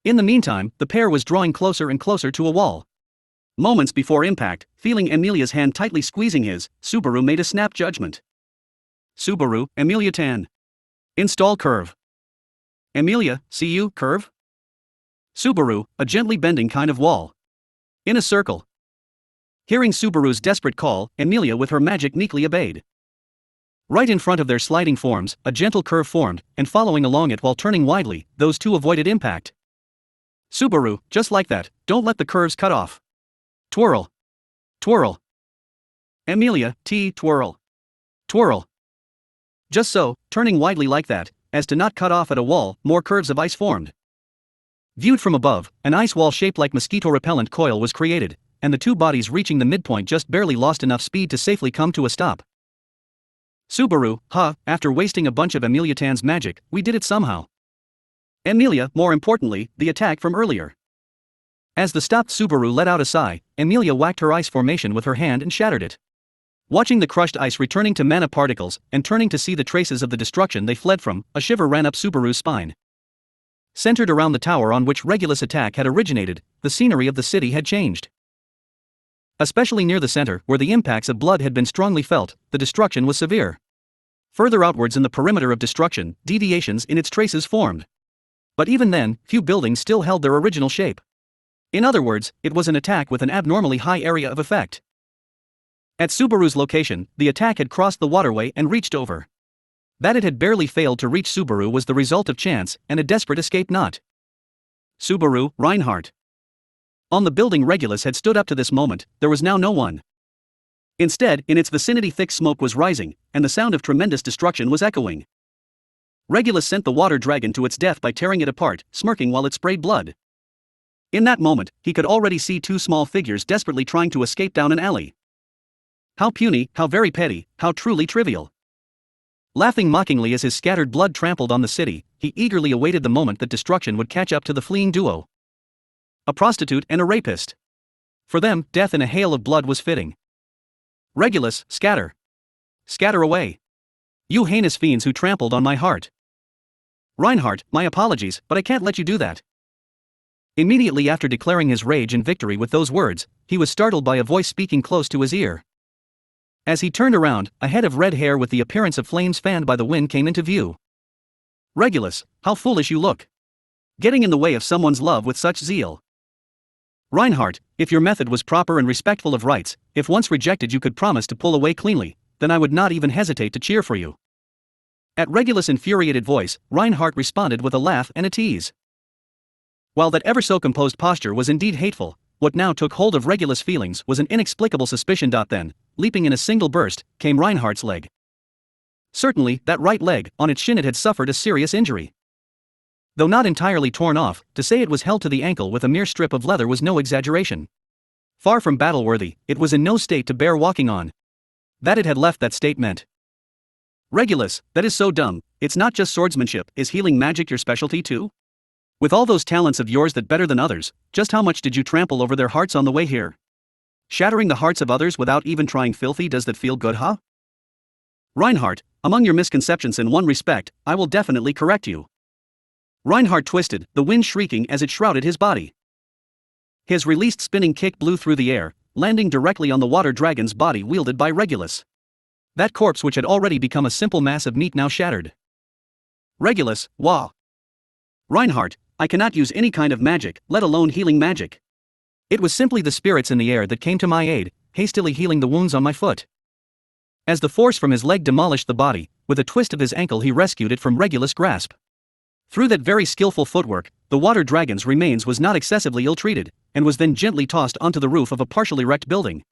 In the meantime, the pair was drawing closer and closer to a wall. Moments before impact, feeling Emilia's hand tightly squeezing his, Subaru made a snap judgment. Subaru, Emilia Tan. Install curve. Emilia, see you, curve? Subaru, a gently bending kind of wall. In a circle. Hearing Subaru's desperate call, Emilia with her magic meekly obeyed. Right in front of their sliding forms, a gentle curve formed, and following along it while turning widely, those two avoided impact. Subaru, just like that, don't let the curves cut off. Twirl. Twirl. Emilia, twirl. Twirl. Just so, turning widely like that, as to not cut off at a wall, more curves of ice formed. Viewed from above, an ice wall shaped like mosquito-repellent coil was created, and the two bodies reaching the midpoint just barely lost enough speed to safely come to a stop. Subaru, after wasting a bunch of Emiliatan's magic, we did it somehow. Emilia, more importantly, the attack from earlier. As the stopped Subaru let out a sigh, Emilia whacked her ice formation with her hand and shattered it. Watching the crushed ice returning to mana particles, and turning to see the traces of the destruction they fled from, a shiver ran up Subaru's spine. Centered around the tower on which Regulus' attack had originated, the scenery of the city had changed. Especially near the center, where the impacts of blood had been strongly felt, the destruction was severe. Further outwards in the perimeter of destruction, deviations in its traces formed. But even then, few buildings still held their original shape. In other words, it was an attack with an abnormally high area of effect. At Subaru's location, the attack had crossed the waterway and reached over. That it had barely failed to reach Subaru was the result of chance and a desperate escape knot. Subaru, Reinhardt. On the building Regulus had stood up to this moment, there was now no one. Instead, in its vicinity thick smoke was rising, and the sound of tremendous destruction was echoing. Regulus sent the water dragon to its death by tearing it apart, smirking while it sprayed blood. In that moment, he could already see two small figures desperately trying to escape down an alley. How puny, how very petty, how truly trivial. Laughing mockingly as his scattered blood trampled on the city, he eagerly awaited the moment that destruction would catch up to the fleeing duo. A prostitute and a rapist. For them, death in a hail of blood was fitting. Regulus, scatter. Scatter away. You heinous fiends who trampled on my heart. Reinhardt, my apologies, but I can't let you do that. Immediately after declaring his rage and victory with those words, he was startled by a voice speaking close to his ear. As he turned around, a head of red hair with the appearance of flames fanned by the wind came into view. Regulus, how foolish you look. Getting in the way of someone's love with such zeal. Reinhardt, if your method was proper and respectful of rights, if once rejected you could promise to pull away cleanly, then I would not even hesitate to cheer for you. At Regulus' infuriated voice, Reinhardt responded with a laugh and a tease. While that ever so composed posture was indeed hateful, what now took hold of Regulus' feelings was an inexplicable suspicion. Then, leaping in a single burst, came Reinhardt's leg. Certainly, that right leg, on its shin it had suffered a serious injury. Though not entirely torn off, to say it was held to the ankle with a mere strip of leather was no exaggeration. Far from battle-worthy, it was in no state to bear walking on. That it had left that state meant. Regulus, that is so dumb, it's not just swordsmanship, is healing magic your specialty too? With all those talents of yours that better than others, just how much did you trample over their hearts on the way here? Shattering the hearts of others without even trying filthy, does that feel good, huh? Reinhardt, among your misconceptions in one respect, I will definitely correct you. Reinhardt twisted, the wind shrieking as it shrouded his body. His released spinning kick blew through the air, landing directly on the water dragon's body wielded by Regulus. That corpse which had already become a simple mass of meat now shattered. Regulus, wah. Reinhardt, I cannot use any kind of magic, let alone healing magic. It was simply the spirits in the air that came to my aid, hastily healing the wounds on my foot. As the force from his leg demolished the body, with a twist of his ankle he rescued it from Regulus' grasp. Through that very skillful footwork, the water dragon's remains was not excessively ill-treated, and was then gently tossed onto the roof of a partially wrecked building.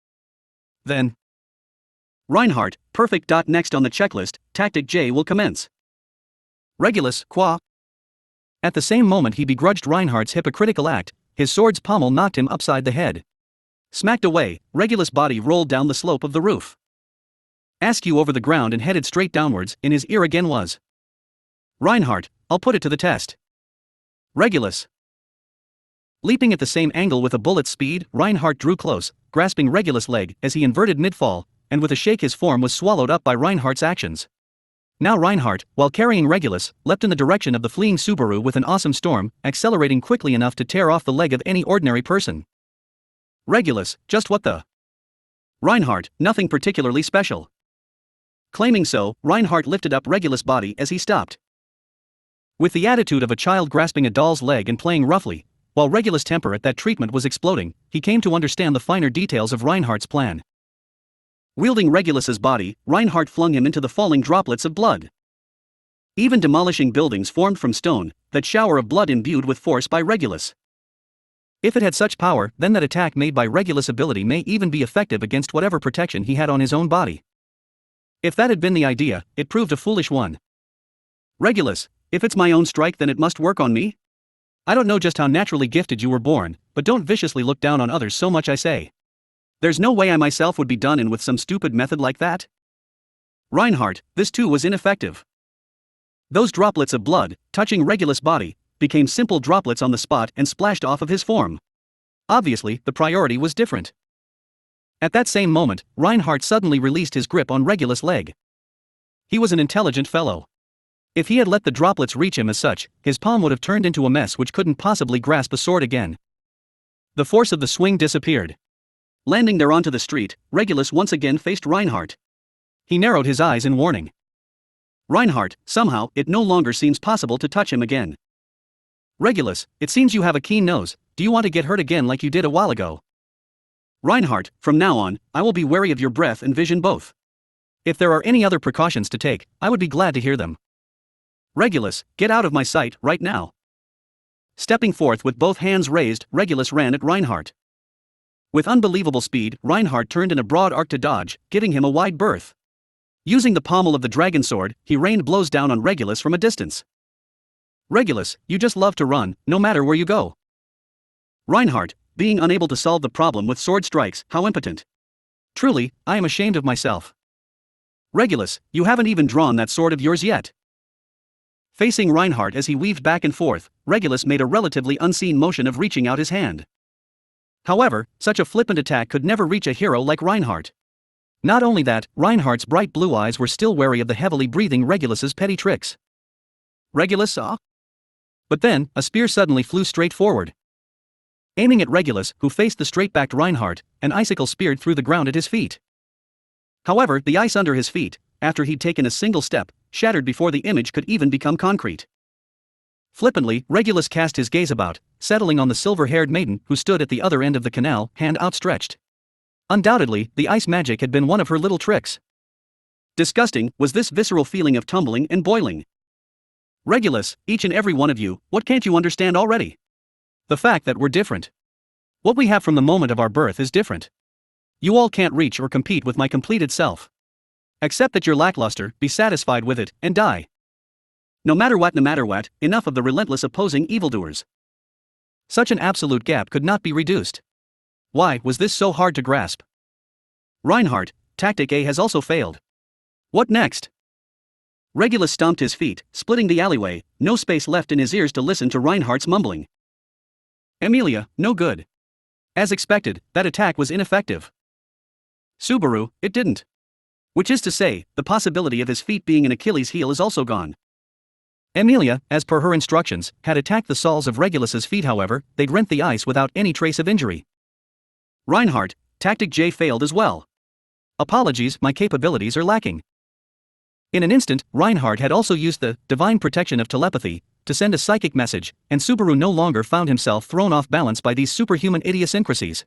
Then. Reinhardt, perfect. Next on the checklist, Tactic J will commence. Regulus, qua. At the same moment he begrudged Reinhardt's hypocritical act, his sword's pommel knocked him upside the head. Smacked away, Regulus' body rolled down the slope of the roof. Askew over the ground and headed straight downwards, in his ear again was. Reinhardt, I'll put it to the test. Regulus. Leaping at the same angle with a bullet's speed, Reinhardt drew close, grasping Regulus' leg as he inverted mid-fall, and with a shake his form was swallowed up by Reinhardt's actions. Now Reinhardt, while carrying Regulus, leapt in the direction of the fleeing Subaru with an awesome storm, accelerating quickly enough to tear off the leg of any ordinary person. Regulus, just what the? Reinhardt, nothing particularly special. Claiming so, Reinhardt lifted up Regulus' body as he stopped. With the attitude of a child grasping a doll's leg and playing roughly, while Regulus' temper at that treatment was exploding, he came to understand the finer details of Reinhardt's plan. Wielding Regulus's body, Reinhardt flung him into the falling droplets of blood. Even demolishing buildings formed from stone, that shower of blood imbued with force by Regulus. If it had such power, then that attack made by Regulus' ability may even be effective against whatever protection he had on his own body. If that had been the idea, it proved a foolish one. Regulus, if it's my own strike, then it must work on me? I don't know just how naturally gifted you were born, but don't viciously look down on others so much, I say. There's no way I myself would be done in with some stupid method like that. Reinhardt, this too was ineffective. Those droplets of blood, touching Regulus' body, became simple droplets on the spot and splashed off of his form. Obviously, the priority was different. At that same moment, Reinhardt suddenly released his grip on Regulus' leg. He was an intelligent fellow. If he had let the droplets reach him as such, his palm would have turned into a mess which couldn't possibly grasp a sword again. The force of the swing disappeared. Landing there onto the street, Regulus once again faced Reinhardt. He narrowed his eyes in warning. Reinhardt, somehow, it no longer seems possible to touch him again. Regulus, it seems you have a keen nose, do you want to get hurt again like you did a while ago? Reinhardt, from now on, I will be wary of your breath and vision both. If there are any other precautions to take, I would be glad to hear them. Regulus, get out of my sight right now. Stepping forth with both hands raised, Regulus ran at Reinhardt. With unbelievable speed, Reinhardt turned in a broad arc to dodge, giving him a wide berth. Using the pommel of the dragon sword, he rained blows down on Regulus from a distance. Regulus, you just love to run, no matter where you go. Reinhardt, being unable to solve the problem with sword strikes, how impotent. Truly, I am ashamed of myself. Regulus, you haven't even drawn that sword of yours yet. Facing Reinhardt as he weaved back and forth, Regulus made a relatively unseen motion of reaching out his hand. However, such a flippant attack could never reach a hero like Reinhardt. Not only that, Reinhardt's bright blue eyes were still wary of the heavily breathing Regulus's petty tricks. Regulus saw. But then, a spear suddenly flew straight forward. Aiming at Regulus, who faced the straight-backed Reinhardt, an icicle speared through the ground at his feet. However, the ice under his feet, after he'd taken a single step, shattered before the image could even become concrete. Flippantly, Regulus cast his gaze about, settling on the silver-haired maiden who stood at the other end of the canal, hand outstretched. Undoubtedly, the ice magic had been one of her little tricks. Disgusting was this visceral feeling of tumbling and boiling. Regulus, each and every one of you, what can't you understand already? The fact that we're different. What we have from the moment of our birth is different. You all can't reach or compete with my completed self. Accept that you're lackluster, be satisfied with it, and die. No matter what, enough of the relentless opposing evildoers. Such an absolute gap could not be reduced. Why was this so hard to grasp? Reinhardt, Tactic A has also failed. What next? Regulus stomped his feet, splitting the alleyway, no space left in his ears to listen to Reinhardt's mumbling. Emilia, no good. As expected, that attack was ineffective. Subaru, it didn't. Which is to say, the possibility of his feet being an Achilles heel is also gone. Emilia, as per her instructions, had attacked the soles of Regulus's feet, however, they'd rent the ice without any trace of injury. Reinhardt, Tactic J failed as well. Apologies, my capabilities are lacking. In an instant, Reinhardt had also used the divine protection of telepathy to send a psychic message, and Subaru no longer found himself thrown off balance by these superhuman idiosyncrasies.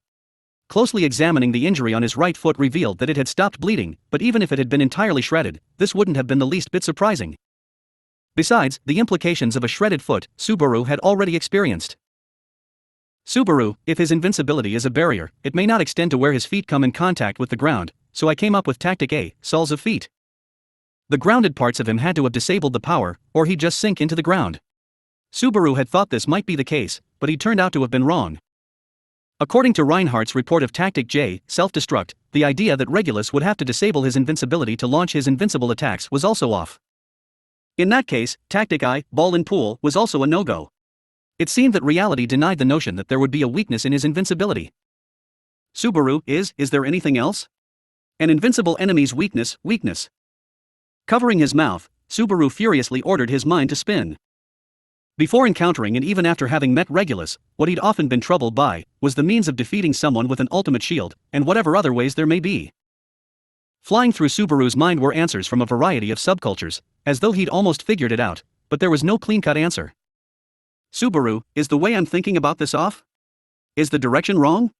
Closely examining the injury on his right foot revealed that it had stopped bleeding, but even if it had been entirely shredded, this wouldn't have been the least bit surprising. Besides, the implications of a shredded foot, Subaru had already experienced. Subaru, if his invincibility is a barrier, it may not extend to where his feet come in contact with the ground, so I came up with Tactic A, soles of feet. The grounded parts of him had to have disabled the power, or he'd just sink into the ground. Subaru had thought this might be the case, but he turned out to have been wrong. According to Reinhardt's report of Tactic J, self-destruct, the idea that Regulus would have to disable his invincibility to launch his invincible attacks was also off. In that case, Tactic I, ball in pool, was also a no-go. It seemed that reality denied the notion that there would be a weakness in his invincibility. Subaru, is there anything else? An invincible enemy's weakness. Covering his mouth, Subaru furiously ordered his mind to spin. Before encountering and even after having met Regulus, what he'd often been troubled by was the means of defeating someone with an ultimate shield, and whatever other ways there may be. Flying through Subaru's mind were answers from a variety of subcultures, as though he'd almost figured it out, but there was no clean-cut answer. Subaru, is the way I'm thinking about this off? Is the direction wrong?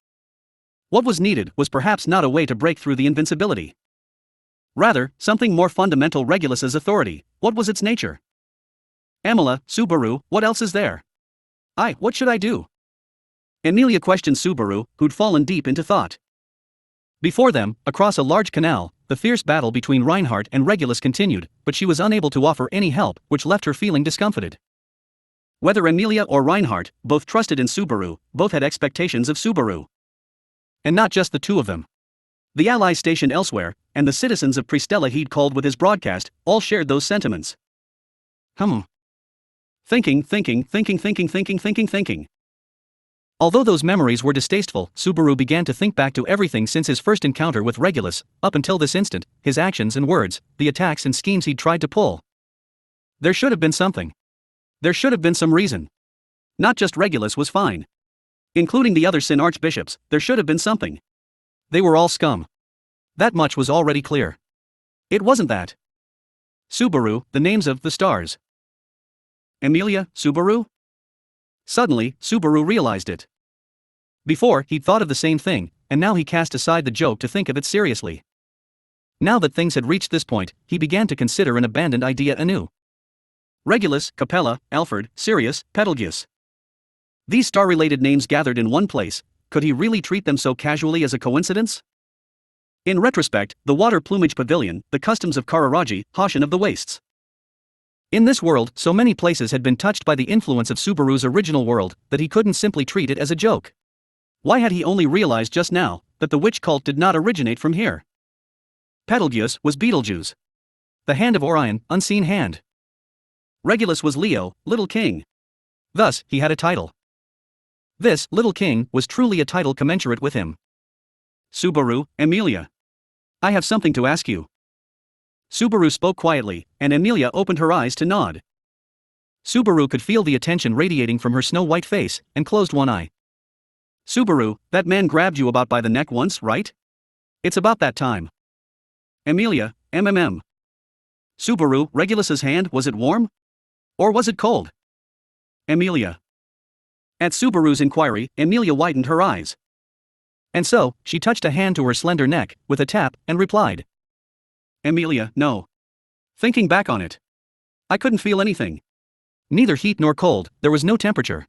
What was needed was perhaps not a way to break through the invincibility. Rather, something more fundamental. Regulus's authority, what was its nature? Emilia, Subaru, what else is there? What should I do? Emilia questioned Subaru, who'd fallen deep into thought. Before them, across a large canal, the fierce battle between Reinhardt and Regulus continued, but she was unable to offer any help, which left her feeling discomfited. Whether Emilia or Reinhardt, both trusted in Subaru, both had expectations of Subaru. And not just the two of them. The allies stationed elsewhere, and the citizens of Pristella he'd called with his broadcast, all shared those sentiments. Thinking. Although those memories were distasteful, Subaru began to think back to everything since his first encounter with Regulus, up until this instant, his actions and words, the attacks and schemes he'd tried to pull. There should have been something. There should have been some reason. Not just Regulus was fine. Including the other Sin Archbishops, there should have been something. They were all scum. That much was already clear. It wasn't that. Subaru, the names of the stars. Emilia, Subaru? Suddenly, Subaru realized it. Before, he'd thought of the same thing, and now he cast aside the joke to think of it seriously. Now that things had reached this point, he began to consider an abandoned idea anew. Regulus, Capella, Alfred, Sirius, Betelgeuse. These star-related names gathered in one place, could he really treat them so casually as a coincidence? In retrospect, the Water Plumage Pavilion, the customs of Kararaji, Hashan of the Wastes. In this world, so many places had been touched by the influence of Subaru's original world, that he couldn't simply treat it as a joke. Why had he only realized just now, that the witch cult did not originate from here? Betelgeuse was Betelgeuse. The hand of Orion, unseen hand. Regulus was Leo, Little King. Thus, he had a title. This, Little King, was truly a title commensurate with him. Subaru, Emilia. I have something to ask you. Subaru spoke quietly, and Emilia opened her eyes to nod. Subaru could feel the attention radiating from her snow-white face, and closed one eye. Subaru, that man grabbed you about by the neck once, right? It's about that time. Emilia, Subaru, Regulus's hand, was it warm? Or was it cold? Emilia. At Subaru's inquiry, Emilia widened her eyes. And so, she touched a hand to her slender neck, with a tap, and replied. Emilia, no. Thinking back on it, I couldn't feel anything. Neither heat nor cold, there was no temperature.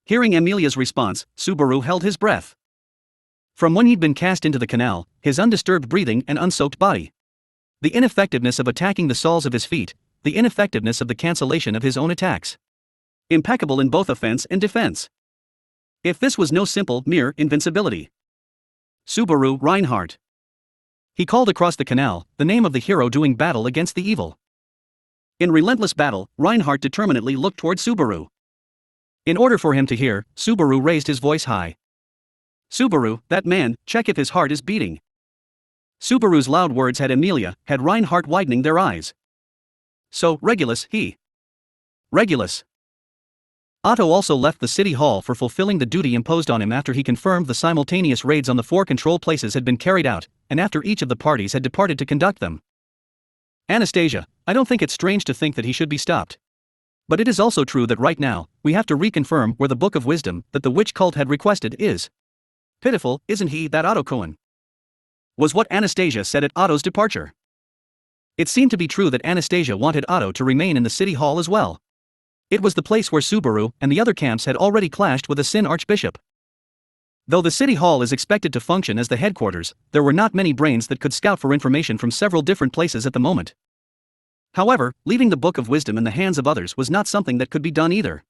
Hearing Emilia's response, Subaru held his breath. From when he'd been cast into the canal, his undisturbed breathing and unsoaked body. The ineffectiveness of attacking the soles of his feet, the ineffectiveness of the cancellation of his own attacks. Impeccable in both offense and defense. If this was no simple, mere invincibility. Subaru Reinhardt. He called across the canal, the name of the hero doing battle against the evil. In relentless battle, Reinhardt determinedly looked toward Subaru. In order for him to hear, Subaru raised his voice high. Subaru, that man, check if his heart is beating. Subaru's loud words had Reinhardt widening their eyes. So, Regulus, he. Regulus. Otto also left the city hall for fulfilling the duty imposed on him after he confirmed the simultaneous raids on the 4 control places had been carried out, and after each of the parties had departed to conduct them. Anastasia, I don't think it's strange to think that he should be stopped. But it is also true that right now, we have to reconfirm where the Book of Wisdom that the witch cult had requested is. Pitiful, isn't he, that Otto Cohen? Was what Anastasia said at Otto's departure. It seemed to be true that Anastasia wanted Otto to remain in the city hall as well. It was the place where Subaru and the other camps had already clashed with a Sin Archbishop. Though the city hall is expected to function as the headquarters, there were not many brains that could scout for information from several different places at the moment. However, leaving the Book of Wisdom in the hands of others was not something that could be done either.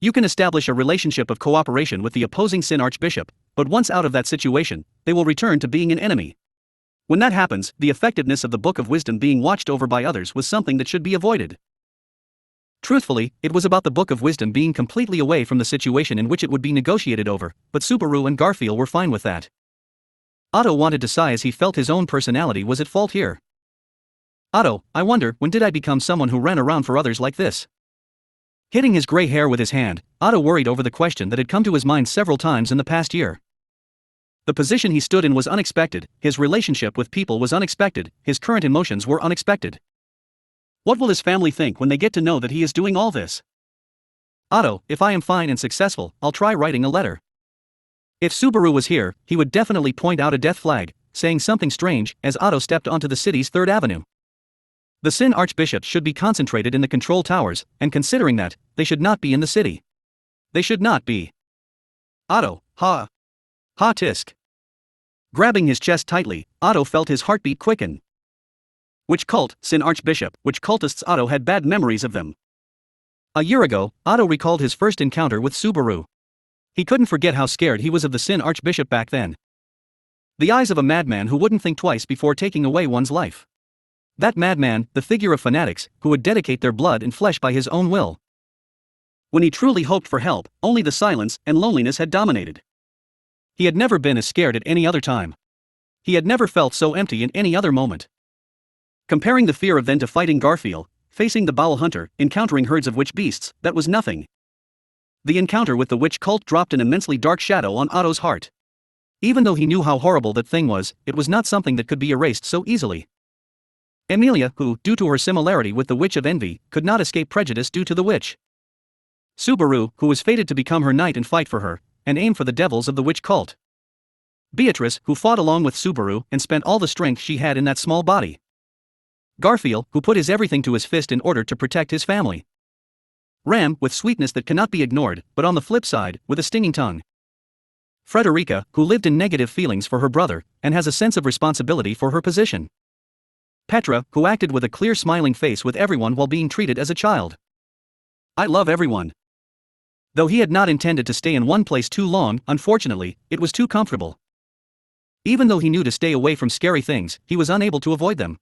You can establish a relationship of cooperation with the opposing Sin Archbishop, but once out of that situation, they will return to being an enemy. When that happens, the effectiveness of the Book of Wisdom being watched over by others was something that should be avoided. Truthfully, it was about the Book of Wisdom being completely away from the situation in which it would be negotiated over, but Subaru and Garfield were fine with that. Otto wanted to sigh as he felt his own personality was at fault here. Otto, I wonder, when did I become someone who ran around for others like this? Hitting his gray hair with his hand, Otto worried over the question that had come to his mind several times in the past year. The position he stood in was unexpected, his relationship with people was unexpected, his current emotions were unexpected. What will his family think when they get to know that he is doing all this? Otto, if I am fine and successful, I'll try writing a letter. If Subaru was here, he would definitely point out a death flag, saying something strange, as Otto stepped onto the city's 3rd Avenue. The Sin Archbishops should be concentrated in the control towers, and considering that, they should not be in the city. They should not be. Otto, ha tisk. Grabbing his chest tightly, Otto felt his heartbeat quicken. Witch cult, Sin Archbishop, witch cultists. Otto had bad memories of them. A year ago, Otto recalled his first encounter with Subaru. He couldn't forget how scared he was of the Sin Archbishop back then. The eyes of a madman who wouldn't think twice before taking away one's life. That madman, the figure of fanatics, who would dedicate their blood and flesh by his own will. When he truly hoped for help, only the silence and loneliness had dominated. He had never been as scared at any other time. He had never felt so empty in any other moment. Comparing the fear of then to fighting Garfield, facing the Bowel Hunter, encountering herds of witch beasts, that was nothing. The encounter with the witch cult dropped an immensely dark shadow on Otto's heart. Even though he knew how horrible that thing was, it was not something that could be erased so easily. Emilia, who, due to her similarity with the Witch of Envy, could not escape prejudice due to the witch. Subaru, who was fated to become her knight and fight for her, and aim for the devils of the witch cult. Beatrice, who fought along with Subaru and spent all the strength she had in that small body. Garfield, who put his everything to his fist in order to protect his family. Ram, with sweetness that cannot be ignored, but on the flip side, with a stinging tongue. Frederica, who lived in negative feelings for her brother, and has a sense of responsibility for her position. Petra, who acted with a clear smiling face with everyone while being treated as a child. I love everyone. Though he had not intended to stay in one place too long, unfortunately, it was too comfortable. Even though he knew to stay away from scary things, he was unable to avoid them.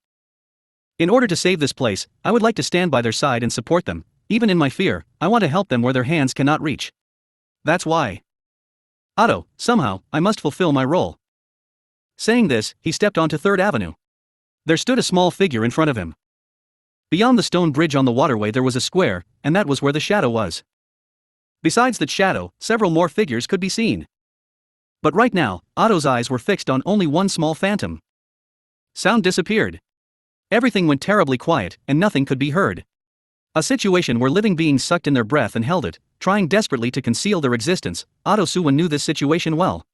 In order to save this place, I would like to stand by their side and support them. Even in my fear, I want to help them where their hands cannot reach. That's why. Otto, somehow, I must fulfill my role. Saying this, he stepped onto 3rd Avenue. There stood a small figure in front of him. Beyond the stone bridge on the waterway there was a square, and that was where the shadow was. Besides that shadow, several more figures could be seen. But right now, Otto's eyes were fixed on only one small phantom. Sound disappeared. Everything went terribly quiet, and nothing could be heard. A situation where living beings sucked in their breath and held it, trying desperately to conceal their existence. Otto Suwon knew this situation well.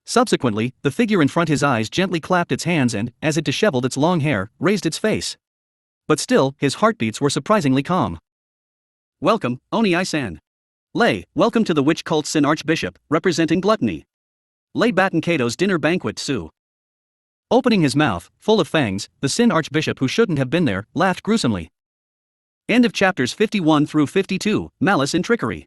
Subsequently, the figure in front his eyes gently clapped its hands and, as it disheveled its long hair, raised its face. But still, his heartbeats were surprisingly calm. Welcome, Oni-san. Lei, welcome to the witch cult Sin Archbishop, representing gluttony. Lei Batten Kato's dinner banquet Su. Opening his mouth, full of fangs, the Sin Archbishop who shouldn't have been there, laughed gruesomely. End of chapters 51 through 52, Malice and Trickery.